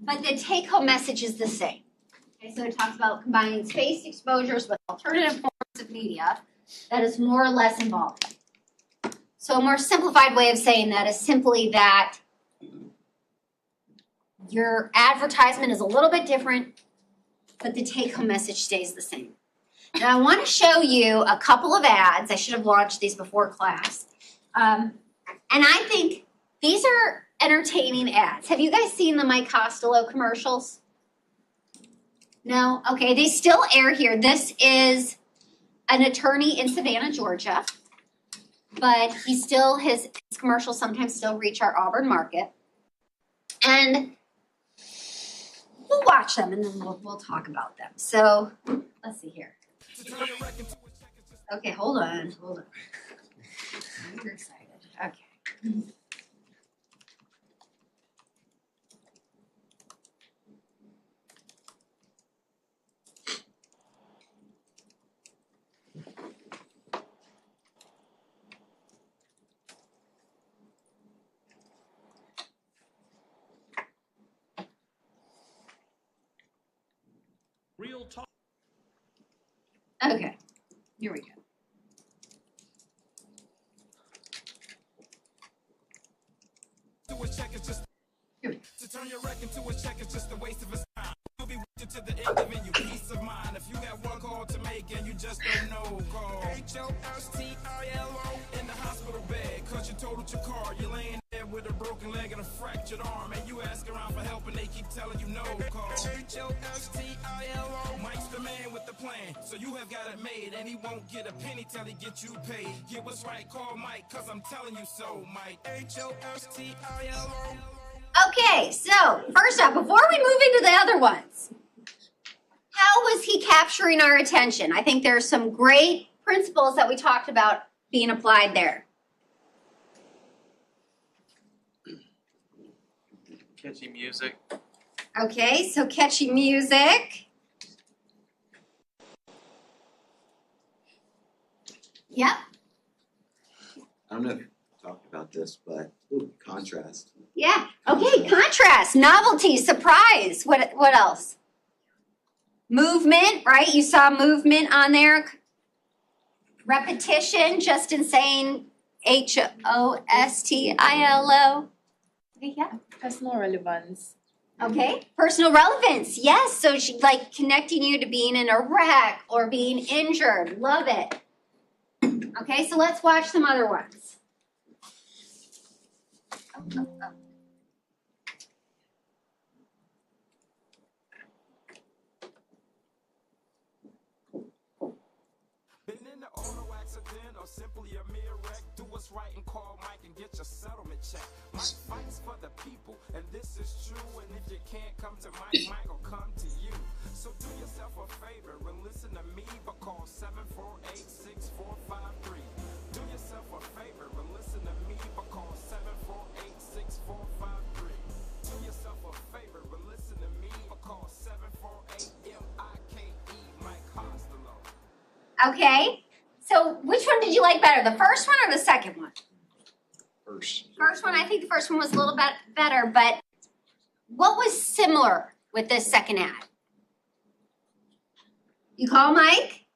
but the take-home message is the same. Okay, so it talks about combining spaced exposures with alternative forms of media that is more or less involved. So a more simplified way of saying that is simply that your advertisement is a little bit different, but the take-home message stays the same. Now I want to show you a couple of ads. I should have launched these before class. And I think these are entertaining ads. Have you guys seen the Mike Costello commercials? No? Okay, they still air here. This is an attorney in Savannah, Georgia. But his commercials sometimes still reach our Auburn market. And we'll watch them and then we'll talk about them. So let's see here. Okay, hold on. You're excited. Okay. Real talk. Okay, here we go. Here we go. To turn your wreck into a check is just a waste of his time. You'll be with you to the end of it, you peace of mind. If you got one call to make and you just don't know, call HOSTILO in the hospital bed. Cause you totaled your car, you're laying there with a broken leg and a fractured arm. And you ask around for help and they keep telling you no, call HOSTILO. Mike's the man with the plan, so you have got it made. And he won't get a penny till he gets you paid. Get what's right, call Mike, cause I'm telling you so, Mike. HOSTILO. Okay, so first up, before we move into the other ones, how was he capturing our attention? I think there's some great principles that we talked about being applied there. Catchy music. Okay, so catchy music. Yep. I don't know if you talked about this, but contrast. Yeah. Okay, contrast, novelty, surprise. What else? Movement, right? You saw movement on there. Repetition, just in saying HOSTILO. Okay, yeah. Personal relevance. Okay, personal relevance. Yes, so she like connecting you to being in a wreck or being injured. Love it. Okay, so let's watch some other ones. Oh. Been in the auto accident or simply a mere wreck? Do what's right and call Mike and get your settlement check. Mike fights for the people, and this is true. And if you can't come to Mike, Mike will come to you. So do yourself a favor and listen to me, but call 748-6453. Do yourself a favor and listen to me, but call 748-6453. Do yourself a favor and listen to me, but call 748-MIK. Okay, so which one did you like better, the first one or the second one? First. First one, I think the first one was a little bit better, but what was similar with this second ad? You call Mike,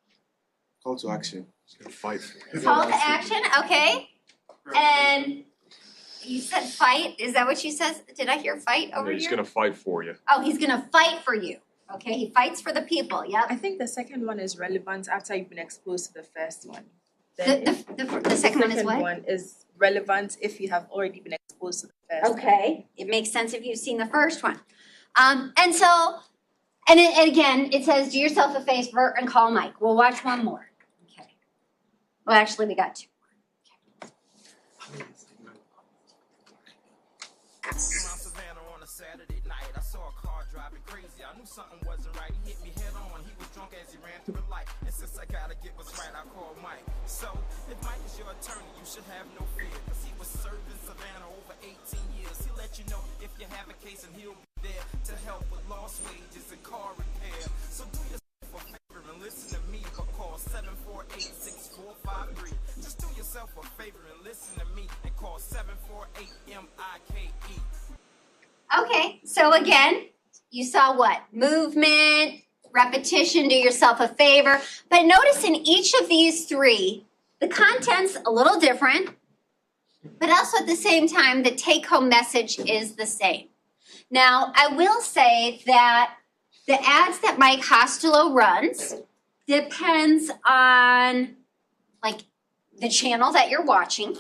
Call to action. He's gonna fight for you. call to action, okay, and you said fight, is that what you said? Did I hear fight over He's here? gonna fight for you. Oh, he's gonna fight for you, okay, he fights for the people, yep. I think the second one is relevant after you've been exposed to the first one. The, Then the second one is what? one is relevant if you have already been exposed to the first one. Okay, it makes sense if you've seen the first one. And so, and again, it says, do yourself a favor and call Mike. We'll watch one more. Okay. Well, actually, we got two. Around Savannah on a Saturday night, I saw a car driving crazy. I knew something wasn't right. He hit me head on. He was drunk as he ran through the light. And since I gotta get what's right, I called Mike. So if Mike is your attorney, you should have no fear, 'cause he was serving Savannah over 18 years. He'll let you know if you have a case, and he'll be there to help with lost wages and car repair. So do yourself a favor and listen to me, but call 748-6453. Just do yourself a favor and listen to me and call 748-MIKE. Okay, so again, you saw what? Movement, repetition, do yourself a favor. But notice in each of these three, the content's a little different, but also at the same time, the take-home message is the same. Now, I will say that the ads that Mike Costello runs depends on like the channel that you're watching.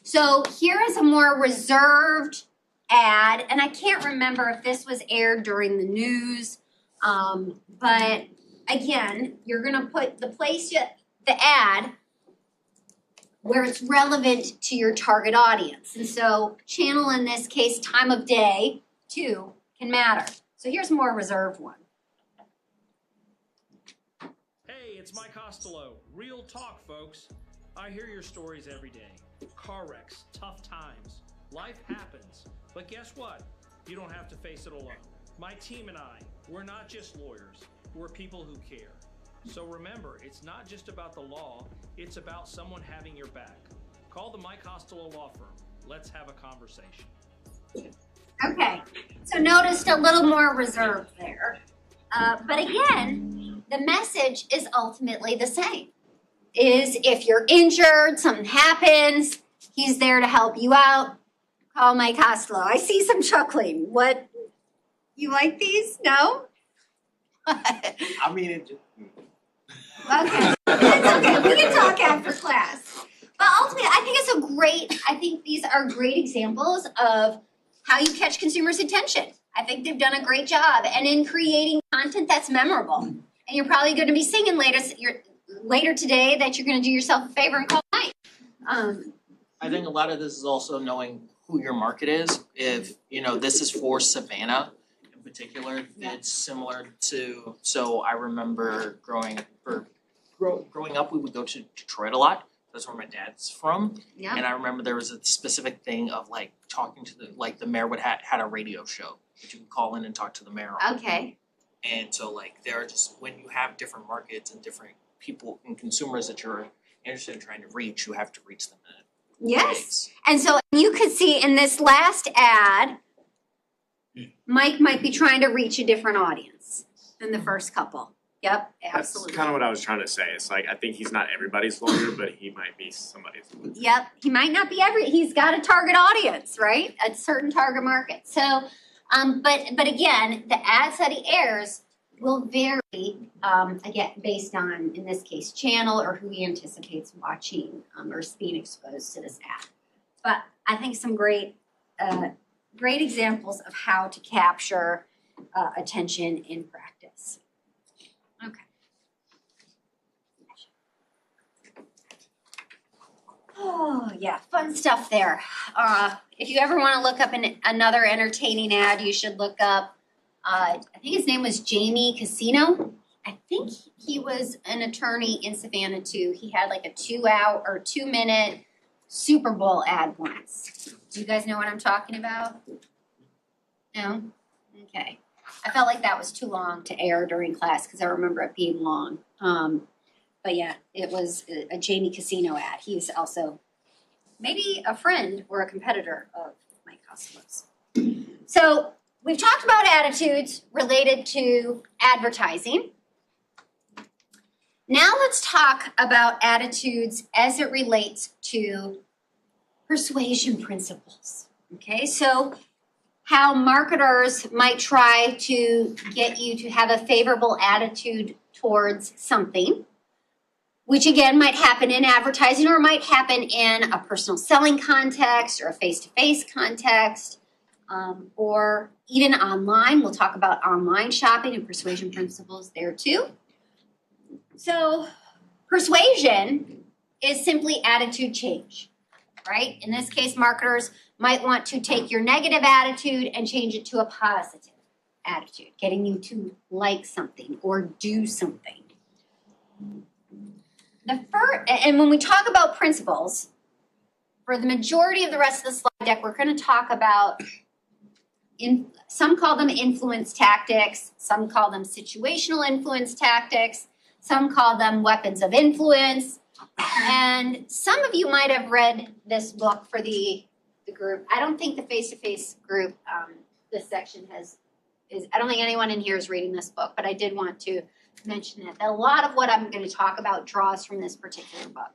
So here is a more reserved ad, and I can't remember if this was aired during the news, but again, you're gonna put the ad where it's relevant to your target audience. And so channel in this case, time of day too can matter. So here's a more reserved one. Hey, it's Mike Costello. Real talk, folks. I hear your stories every day. Car wrecks, tough times. Life happens. But guess what? You don't have to face it alone. My team and I, we're not just lawyers. We're people who care. So remember, it's not just about the law. It's about someone having your back. Call the Mike Costello Law Firm. Let's have a conversation. Okay, so noticed a little more reserved there. But again, the message is ultimately the same. Is if you're injured, something happens, he's there to help you out. Call Mike Costello. I see some chuckling. What? You like these? No? I mean, it just. Okay, it's okay. We can talk after class. But ultimately, I think these are great examples of how you catch consumers' attention. I think they've done a great job, and in creating content that's memorable. And you're probably going to be singing later today that you're going to do yourself a favor and call Mike. I think a lot of this is also knowing who your market is. If, this is for Savannah in particular, it's similar to, so I remember growing up, we would go to Detroit a lot. That's where my dad's from. Yeah. And I remember there was a specific thing of talking to the mayor would had a radio show that you could call in and talk to the mayor on. Okay. And so there are just, when you have different markets and different people and consumers that you're interested in trying to reach, you have to reach them in Yes. And so you could see in this last ad, Mike might be trying to reach a different audience than the first couple. Yep, absolutely. That's kind of what I was trying to say. It's I think he's not everybody's lawyer, but he might be somebody's lawyer. Yep, he might not be he's got a target audience, right? A certain target market. So, but again, the ads that he airs will vary, again, based on, in this case, channel or who he anticipates watching or being exposed to this ad. But I think some great examples of how to capture attention in practice. Okay. Oh, yeah, fun stuff there. If you ever want to look up another entertaining ad, you should look up, I think his name was Jamie Casino. I think he was an attorney in Savannah too. He had a 2-minute Super Bowl ad once. Do you guys know what I'm talking about? No? Okay. I felt like that was too long to air during class because I remember it being long. But yeah, it was a Jamie Casino ad. He's also maybe a friend or a competitor of Mike Costello's. So we've talked about attitudes related to advertising. Now let's talk about attitudes as it relates to persuasion principles. Okay, so how marketers might try to get you to have a favorable attitude towards something, which again might happen in advertising or might happen in a personal selling context or a face-to-face context, or even online. We'll talk about online shopping and persuasion principles there too. So persuasion is simply attitude change, right? In this case, marketers might want to take your negative attitude and change it to a positive attitude, getting you to like something or do something. And when we talk about principles, for the majority of the rest of the slide deck, we're going to talk about, some call them influence tactics, some call them situational influence tactics, some call them weapons of influence, and some of you might have read this book for the group. I don't think the face-to-face group, this section I don't think anyone in here is reading this book, but I did want to mention that a lot of what I'm going to talk about draws from this particular book.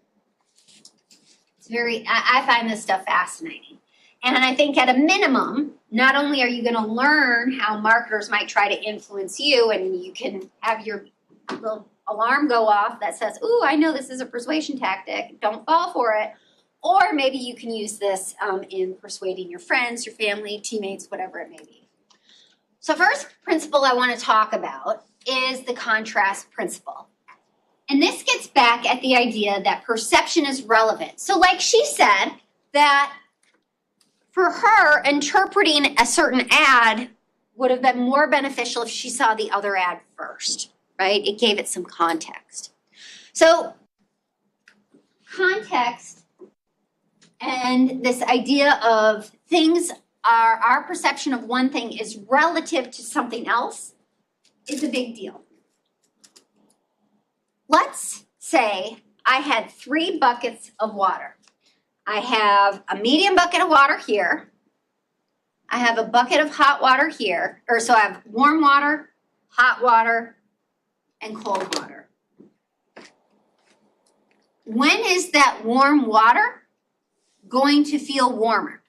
It's I find this stuff fascinating. And I think at a minimum, not only are you going to learn how marketers might try to influence you, and you can have your little alarm go off that says, ooh, I know this is a persuasion tactic, don't fall for it. Or maybe you can use this in persuading your friends, your family, teammates, whatever it may be. So first principle I want to talk about is the contrast principle. And this gets back at the idea that perception is relevant. So like she said, that for her, interpreting a certain ad would have been more beneficial if she saw the other ad first, right? It gave it some context. So context and this idea of things our perception of one thing is relative to something else is a big deal. Let's say I had 3 buckets of water. I have a medium bucket of water here. I have a bucket of hot water here. So I have warm water, hot water, and cold water. When is that warm water going to feel warmer?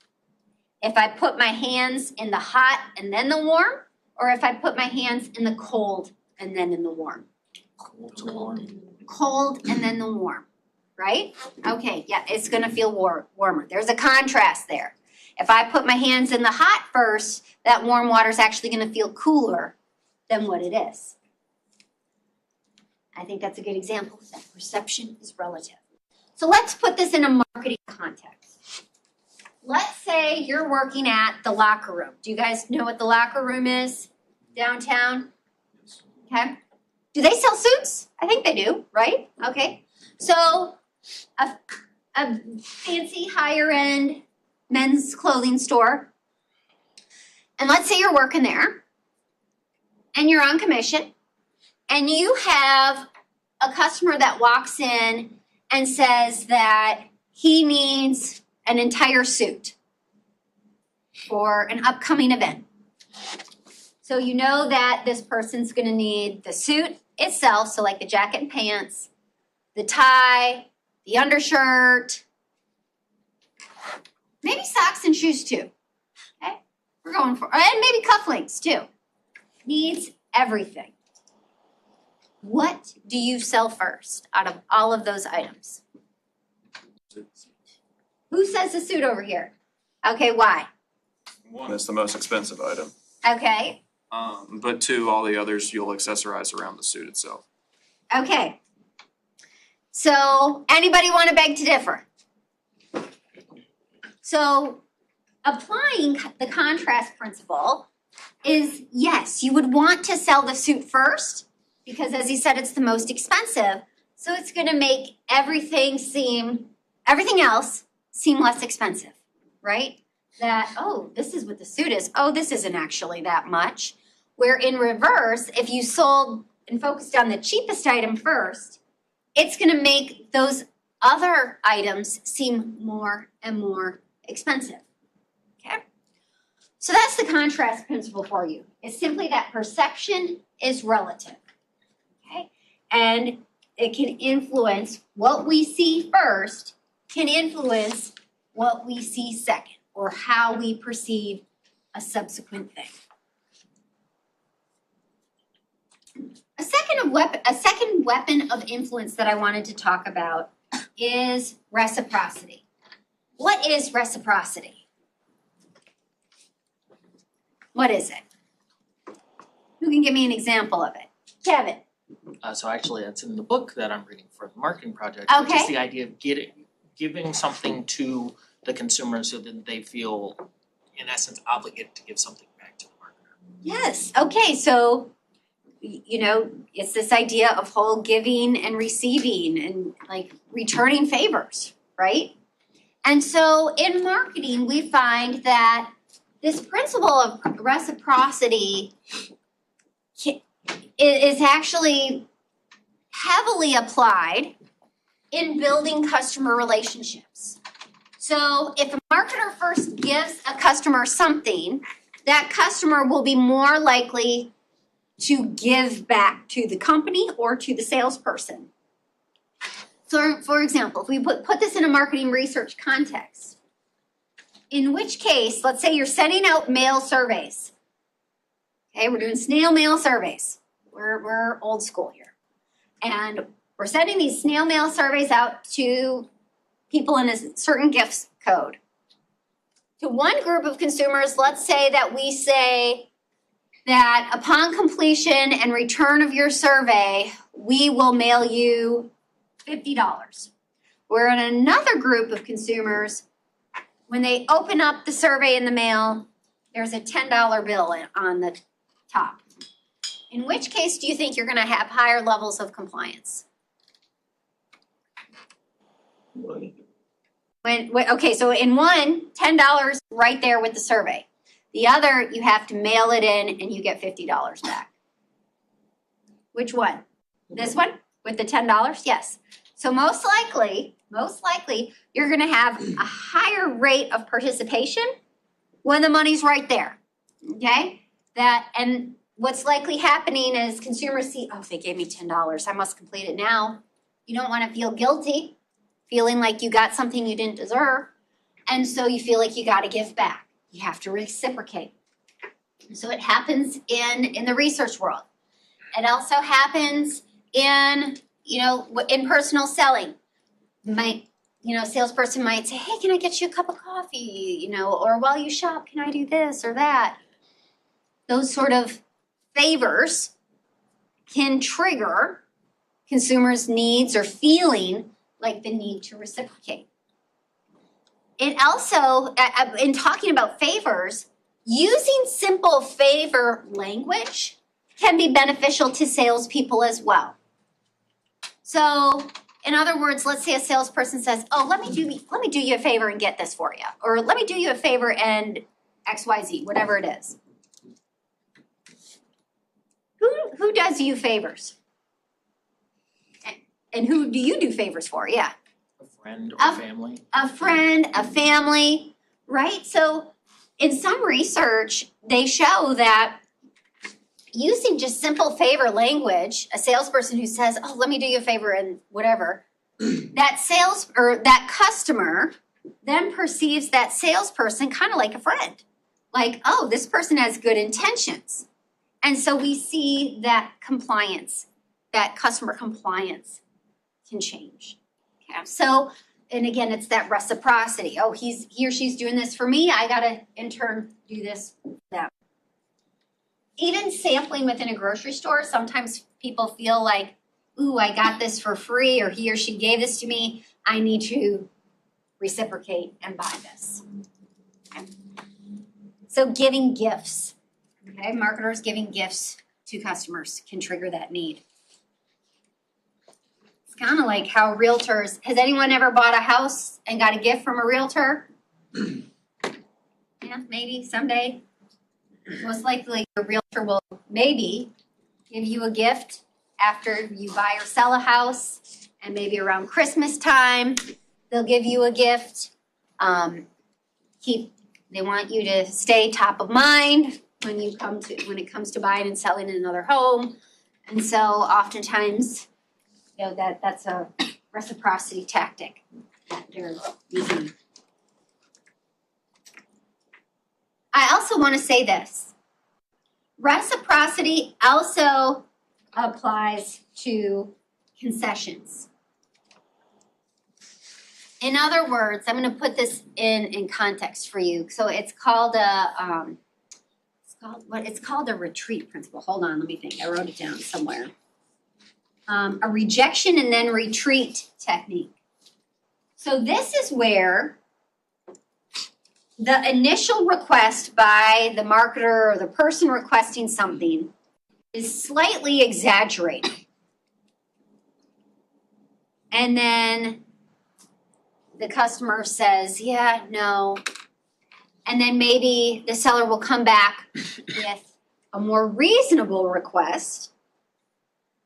If I put my hands in the hot and then the warm, or if I put my hands in the cold and then in the warm? Cold and then the warm, right? Okay, yeah, it's gonna feel warmer. There's a contrast there. If I put my hands in the hot first, that warm water is actually gonna feel cooler than what it is. I think that's a good example that perception is relative. So let's put this in a marketing context. Let's say you're working at the locker room. Do you guys know what the locker room is downtown? Okay. Do they sell suits? I think they do, right? Okay. So a fancy higher end men's clothing store. And let's say you're working there and you're on commission and you have a customer that walks in and says that he needs an entire suit for an upcoming event. So you know that this person's gonna need the suit itself, so like the jacket and pants, the tie, the undershirt, maybe socks and shoes too, okay? We're going for, and maybe cufflinks too. Needs everything. What do you sell first out of all of those items? Who says the suit over here? Okay, why? 1, it's the most expensive item. Okay, But 2, all the others you'll accessorize around the suit itself. okay. So anybody want to beg to differ? So applying the contrast principle is, yes, you would want to sell the suit first because as he said, it's the most expensive. So it's going to make everything else seem less expensive, right? That, oh, this is what the suit is. Oh, this isn't actually that much. Where in reverse, if you sold and focused on the cheapest item first, it's gonna make those other items seem more and more expensive. Okay? So that's the contrast principle for you. It's simply that perception is relative. Okay? And it can influence what we see first, can influence what we see second, or how we perceive a subsequent thing. A second weapon of influence that I wanted to talk about is reciprocity. What is reciprocity? What is it? Who can give me an example of it? Kevin. So actually, that's in the book that I'm reading for the marketing project, which Okay. is the idea of giving something to the consumer so that they feel, in essence, obligated to give something back to the marketer. Yes. Okay. So, it's this idea of whole giving and receiving and like returning favors, right? And so in marketing, we find that this principle of reciprocity is actually heavily applied in building customer relationships. So if a marketer first gives a customer something, that customer will be more likely to give back to the company or to the salesperson. So for example, if we put this in a marketing research context, in which case, let's say you're sending out mail surveys. Okay, we're doing snail mail surveys. We're old school here. And we're sending these snail mail surveys out to people in a certain gift code. To one group of consumers, let's say that we say that upon completion and return of your survey, we will mail you $50. Where in another group of consumers, when they open up the survey in the mail, there's a $10 bill on the top. In which case do you think you're going to have higher levels of compliance? Okay, so in one, $10 right there with the survey. The other, you have to mail it in and you get $50 back. Which one? This one with the $10? Yes. So most likely, you're going to have a higher rate of participation when the money's right there. Okay? And what's likely happening is consumers see, oh, they gave me $10. I must complete it now. You don't want to feel guilty, feeling like you got something you didn't deserve. And so you feel like you got to give back. You have to reciprocate. So it happens in the research world. It also happens in personal selling. Salesperson might say, hey, can I get you a cup of coffee? Or while you shop, can I do this or that? Those sort of favors can trigger consumers' needs or feeling like the need to reciprocate. It also, in talking about favors, using simple favor language can be beneficial to salespeople as well. So, in other words, let's say a salesperson says, "Oh, let me do you a favor and get this for you," or "Let me do you a favor and XYZ," whatever it is. Who does you favors? And who do you do favors for? Yeah. A friend or family. A friend, a family, right? So in some research, they show that using just simple favor language, a salesperson who says, oh, let me do you a favor and whatever, that customer then perceives that salesperson kind of like a friend. Like, oh, this person has good intentions. And so we see that compliance, that customer compliance can change. Okay, so, and again, it's that reciprocity. Oh, he or she's doing this for me, I gotta in turn do this for them. Even sampling within a grocery store, sometimes people feel like, ooh, I got this for free, or he or she gave this to me, I need to reciprocate and buy this. Okay. So giving gifts, okay, marketers giving gifts to customers can trigger that need. It's kind of like how realtors, has anyone ever bought a house and got a gift from a realtor? Yeah, maybe someday. Most likely your realtor will maybe give you a gift after you buy or sell a house. and maybe around Christmas time, they'll give you a gift. They want you to stay top of mind when it comes to buying and selling another home. And so oftentimes, that's a reciprocity tactic that they're using. I also want to say this. Reciprocity also applies to concessions. In other words, I'm going to put this in context for you. So it's called a retreat principle. Hold on, let me think. I wrote it down somewhere. A rejection and then retreat technique. So this is where the initial request by the marketer or the person requesting something is slightly exaggerated. And then the customer says, yeah, no. And then maybe the seller will come back with a more reasonable request.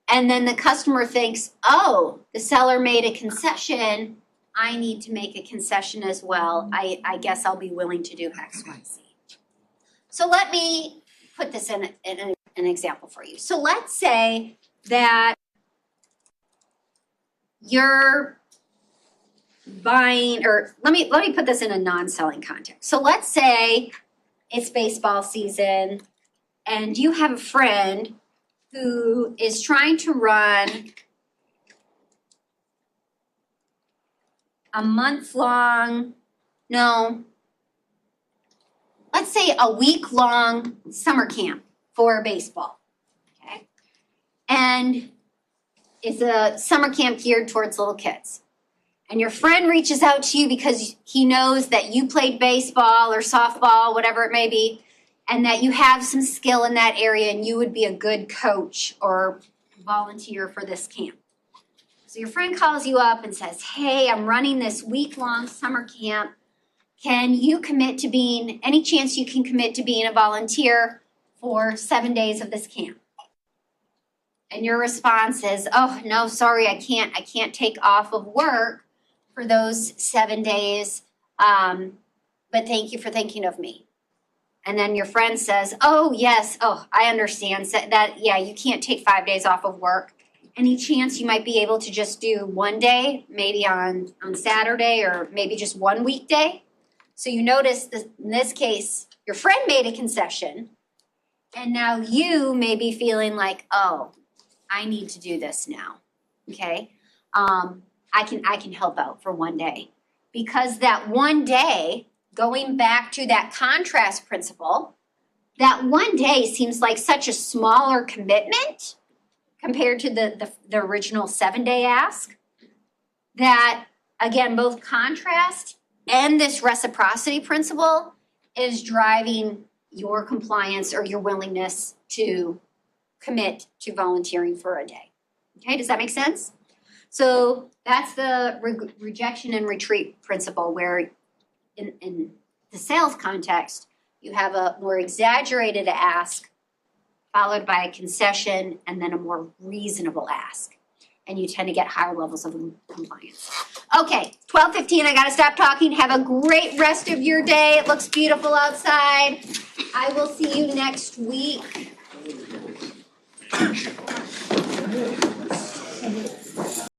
And then the customer thinks, oh, the seller made a concession. I need to make a concession as well. I guess I'll be willing to do X, Y, Z. So let me put this in an example for you. So let's say that you're buying, or let me put this in a non-selling context. So let's say it's baseball season and you have a friend who is trying to run let's say a week-long summer camp for baseball, okay? And it's a summer camp geared towards little kids. And your friend reaches out to you because he knows that you played baseball or softball, whatever it may be, and that you have some skill in that area and you would be a good coach or volunteer for this camp. So your friend calls you up and says, hey, I'm running this week-long summer camp. Can you commit to any chance you can commit to being a volunteer for 7 days of this camp? And your response is, oh, no, sorry, I can't take off of work for those 7 days, but thank you for thinking of me. And then your friend says, oh, yes, I understand that, yeah, you can't take 5 days off of work. Any chance you might be able to just do 1 day, maybe on Saturday or maybe just 1 weekday? So you notice that in this case, your friend made a concession, and now you may be feeling like, oh, I need to do this now, okay? I can help out for 1 day. Because that 1 day, going back to that contrast principle, that 1 day seems like such a smaller commitment compared to the original 7-day ask, that, again, both contrast and this reciprocity principle is driving your compliance or your willingness to commit to volunteering for a day. Okay, does that make sense? So that's the rejection and retreat principle, where in the sales context, you have a more exaggerated ask followed by a concession and then a more reasonable ask. And you tend to get higher levels of compliance. Okay, 12:15, I gotta stop talking. Have a great rest of your day. It looks beautiful outside. I will see you next week.